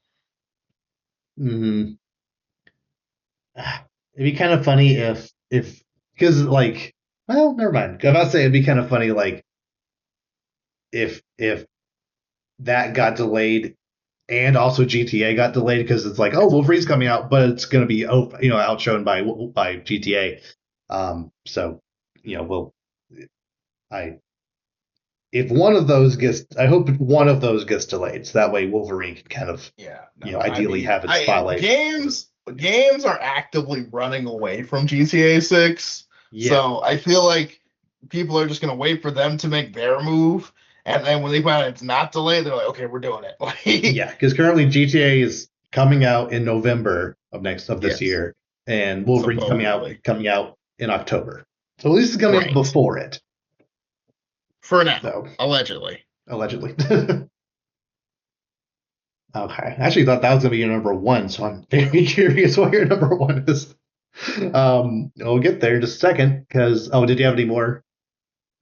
Mm-hmm. It'd be kind of funny if because like well, never mind. I'm about to say it'd be kind of funny like if that got delayed and also GTA got delayed because it's like, oh, Wolverine's coming out, but it's going to be outshone by GTA. So we'll I if one of those gets, I hope one of those gets delayed, so that way Wolverine can kind of Yeah, no, I ideally mean, have its I spotlight. games are actively running away from GTA 6, Yeah, so I feel like people are just gonna wait for them to make their move, and then when they find out it's not delayed, they're like, okay, we're doing it. Like, yeah, because currently GTA is coming out in November of this yes, year, and Wolverine's supposedly, coming out in October. So at least it's coming out right? before it. For now, So allegedly. allegedly. Okay. I actually thought that was going to be your number one, so I'm very curious what your number one is. We'll get there in just a second, because, oh, did you have any more?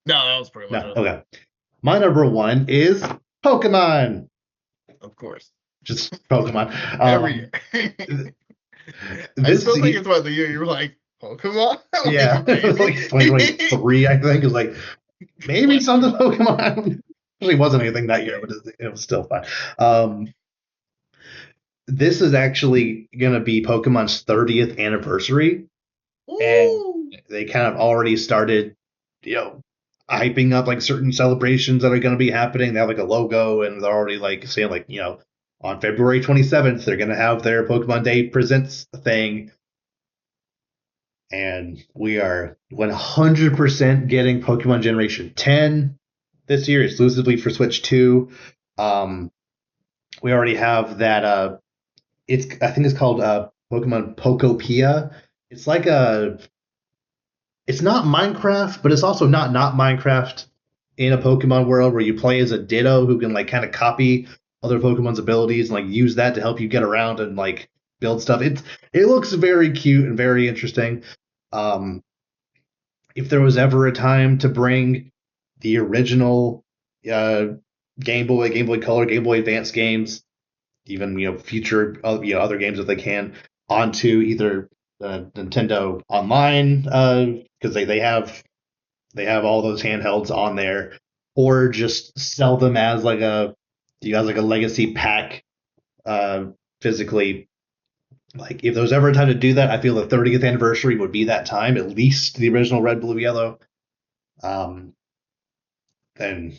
No, that was pretty much No. it. Okay. My number one is Pokemon. Of course, Just Pokemon. every year. I This, still think it's about the year you were like Pokemon, yeah, like it was like maybe. 2023, I think. It was like, maybe something Pokemon. Actually, wasn't anything that year, but it was still fun. This is actually going to be Pokemon's 30th anniversary, and Ooh. they kind of already started, you know, hyping up like certain celebrations that are going to be happening. They have like a logo, and they're already like saying like, on February 27th they're going to have their Pokemon Day presents thing, and we are 100% getting Pokemon Generation 10 this year exclusively for Switch 2. We already have that. I think it's called Pokemon Pokopia. It's like it's not Minecraft, but it's also not Minecraft in a Pokemon world where you play as a Ditto who can like kind of copy other Pokemon's abilities and like use that to help you get around and like build stuff. It looks very cute and very interesting. Um, if there was ever a time to bring the original uh, Game Boy Color, Game Boy Advance games, even future other games if they can, onto either Nintendo Online because they have all those handhelds on there, or just sell them as like a legacy pack physically. Like if there was ever a time to do that, I feel the 30th anniversary would be that time, at least the original Red, Blue, Yellow. Um, and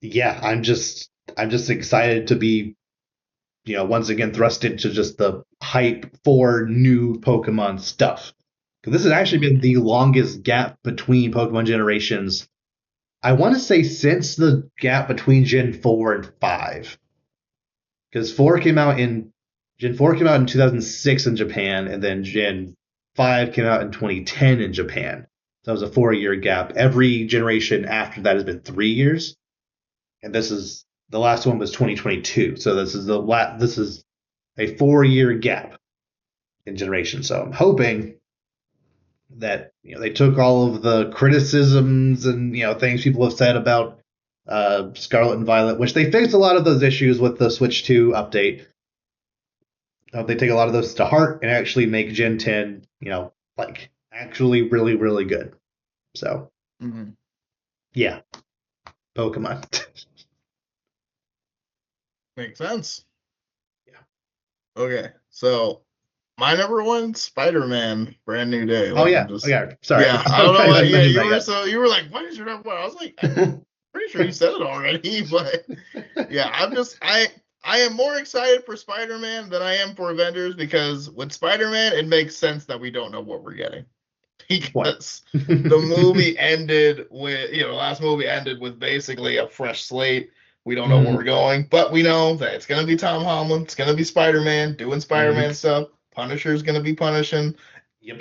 yeah, I'm just excited to be once again thrust into just the hype for new Pokemon stuff. Because this has actually been the longest gap between Pokemon generations I want to say since the gap between Gen 4 and 5. Because Gen 4 came out in 2006 in Japan, and then Gen 5 came out in 2010 in Japan. So that was a 4-year gap. Every generation after that has been 3 years, and the last one was 2022. So this is a 4-year gap in generation. So I'm hoping that they took all of the criticisms and things people have said about Scarlet and Violet, which they fixed a lot of those issues with the Switch 2 update. They take a lot of those to heart and actually make Gen 10, like actually really, really good. So, yeah, Pokemon. Makes sense. Yeah. Okay, so my number one, Spider-Man, Brand New Day. Oh yeah. Sorry. Yeah, I don't know why. Yeah, That you were like, what is your number one? I was like, I'm pretty sure you said it already, but yeah, I am more excited for Spider-Man than I am for Avengers because with Spider-Man, it makes sense that we don't know what we're getting. Because the movie ended with, last movie ended with basically a fresh slate. We don't know where we're going, but we know that it's going to be Tom Holland. It's going to be Spider-Man doing Spider-Man stuff. Punisher's going to be punishing. Yep.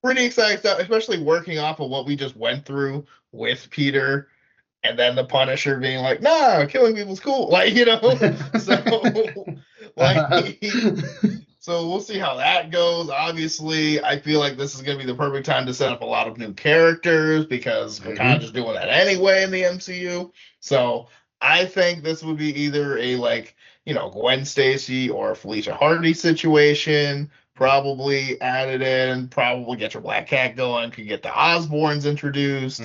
Pretty excited stuff, especially working off of what we just went through with Peter. And then the Punisher being like, nah, killing people's cool. So, like, so we'll see how that goes. Obviously, I feel like this is going to be the perfect time to set up a lot of new characters because we're kind of just doing that anyway in the MCU. So I think this would be either a Gwen Stacy or Felicia Hardy situation. Probably added in, probably get your Black Cat going, could get the Osborns introduced,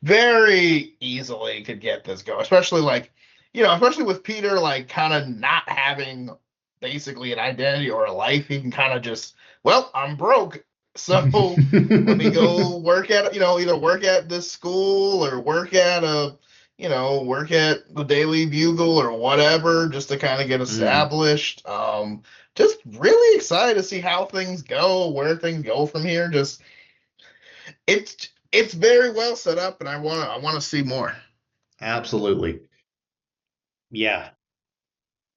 very easily could get this going, especially with Peter kind of not having basically an identity or a life. He can kind of just, well, I'm broke, so let me go work at either work at this school or work at the Daily Bugle or whatever, just to kind of get established. Just really excited to see how things go, where things go from here. Just it's very well set up, and I want to see more. Absolutely. Yeah.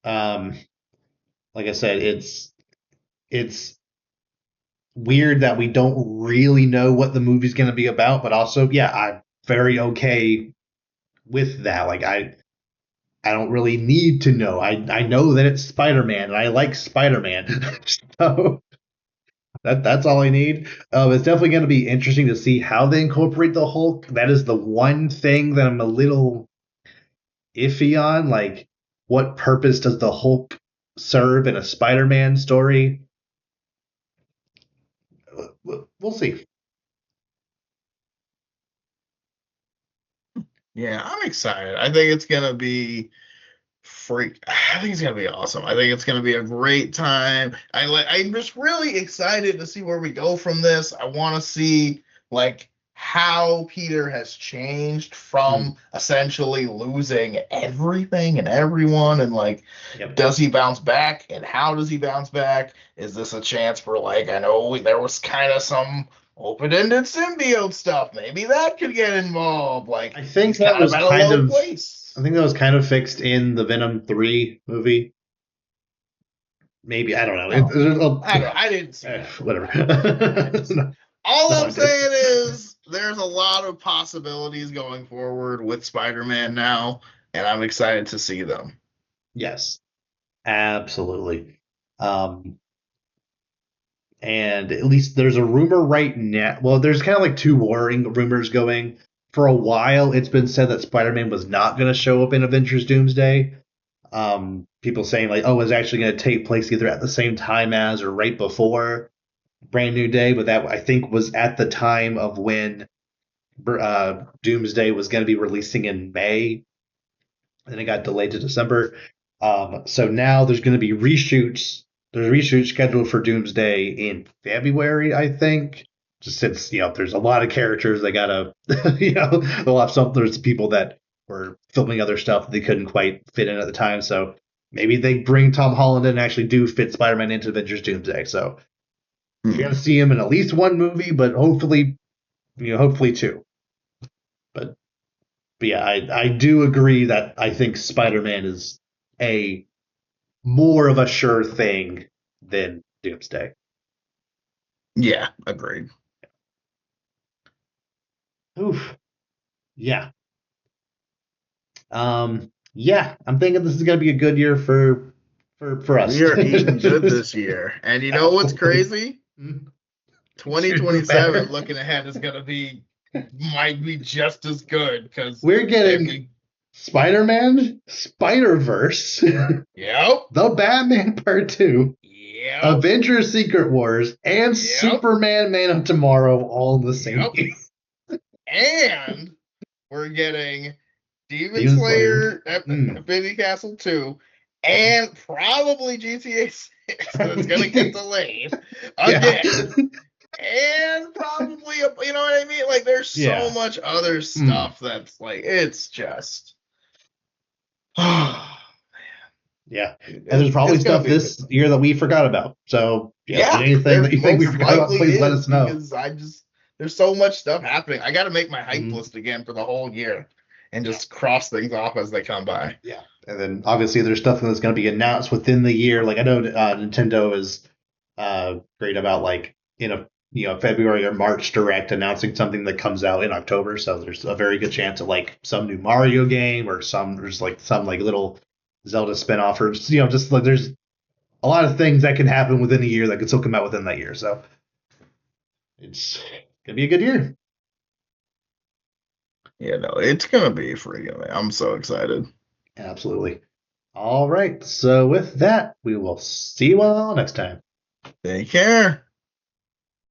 Like I said, it's weird that we don't really know what the movie's going to be about, but also, yeah, I'm very okay with that. Like I don't really need to know. I know that it's Spider-Man and I like Spider-Man. So that's all I need. It's definitely going to be interesting to see how they incorporate the Hulk. That is the one thing that I'm a little iffy on. Like, what purpose does the Hulk serve in a Spider-Man story? We'll see. Yeah, I'm excited. I think it's gonna be I think it's gonna be awesome. I think it's gonna be a great time. I'm just really excited to see where we go from this. I want to see how Peter has changed from essentially losing everything and everyone, and does he bounce back, and how does he bounce back? Is this a chance for I know there was kind of some open-ended symbiote stuff. Maybe that could get involved. I think that was at a low place. I think that was kind of fixed in the Venom 3 movie. Maybe, I don't know. I didn't see that. Whatever. All I'm saying is there's a lot of possibilities going forward with Spider-Man now, and I'm excited to see them. Yes, absolutely. And at least there's a rumor right now. Well, there's kind of two warring rumors going. For a while, it's been said that Spider-Man was not going to show up in Avengers Doomsday. People saying oh, it's actually going to take place either at the same time as or right before Brand New Day, but that I think was at the time of when Doomsday was going to be releasing in May, and it got delayed to December. So now there's going to be reshoots. There's a reshoot scheduled for Doomsday in February, I think. Just since there's a lot of characters, they gotta they'll have some. There's people that were filming other stuff that they couldn't quite fit in at the time. So maybe they bring Tom Holland in and actually do fit Spider-Man into Avengers Doomsday. So you're gonna see him in at least one movie, but hopefully two. But yeah, I do agree that I think Spider-Man is a more of a sure thing than Doomsday. Yeah, agreed. Oof. Yeah. Yeah, I'm thinking this is gonna be a good year for us. We are eating good this year. And you know what's Absolutely. crazy? Even 2027 better. looking ahead is gonna be might be just as good because We're if getting we Spider-Man, Spider-Verse, yep, The Batman Part 2, yep, Avengers Secret Wars, and yep, Superman Man of Tomorrow all in the same yep, year. and we're getting Demon Demon Slayer. Slayer Mm. Infinity Castle 2 and probably GTA 6 that's gonna get delayed Yeah. again. And probably, you know what I mean? Like, there's so Yeah. much other Mm. stuff that's like, it's just, it's Yeah. And there's probably gonna stuff be a good this one. year that we forgot about. So, yeah, if there's Yeah, anything there that you think we most forgot about, likely please let is us know. because there's so much stuff happening. I got to make my hype Mm. list again for the whole year and Yeah. just cross things off as they come by. Yeah. And then obviously there's stuff that's going to be announced within the year. Like I know Nintendo is great about like in a February or March direct announcing something that comes out in October. So there's a very good chance of like some new Mario game or there's like some like little Zelda spinoff or just like there's a lot of things that can happen within a year that could still come out within that year. So it's gonna be a good year. Yeah, no, it's gonna be freaking. I'm so excited. Absolutely. All right. So with that, we will see you all next time. Take care.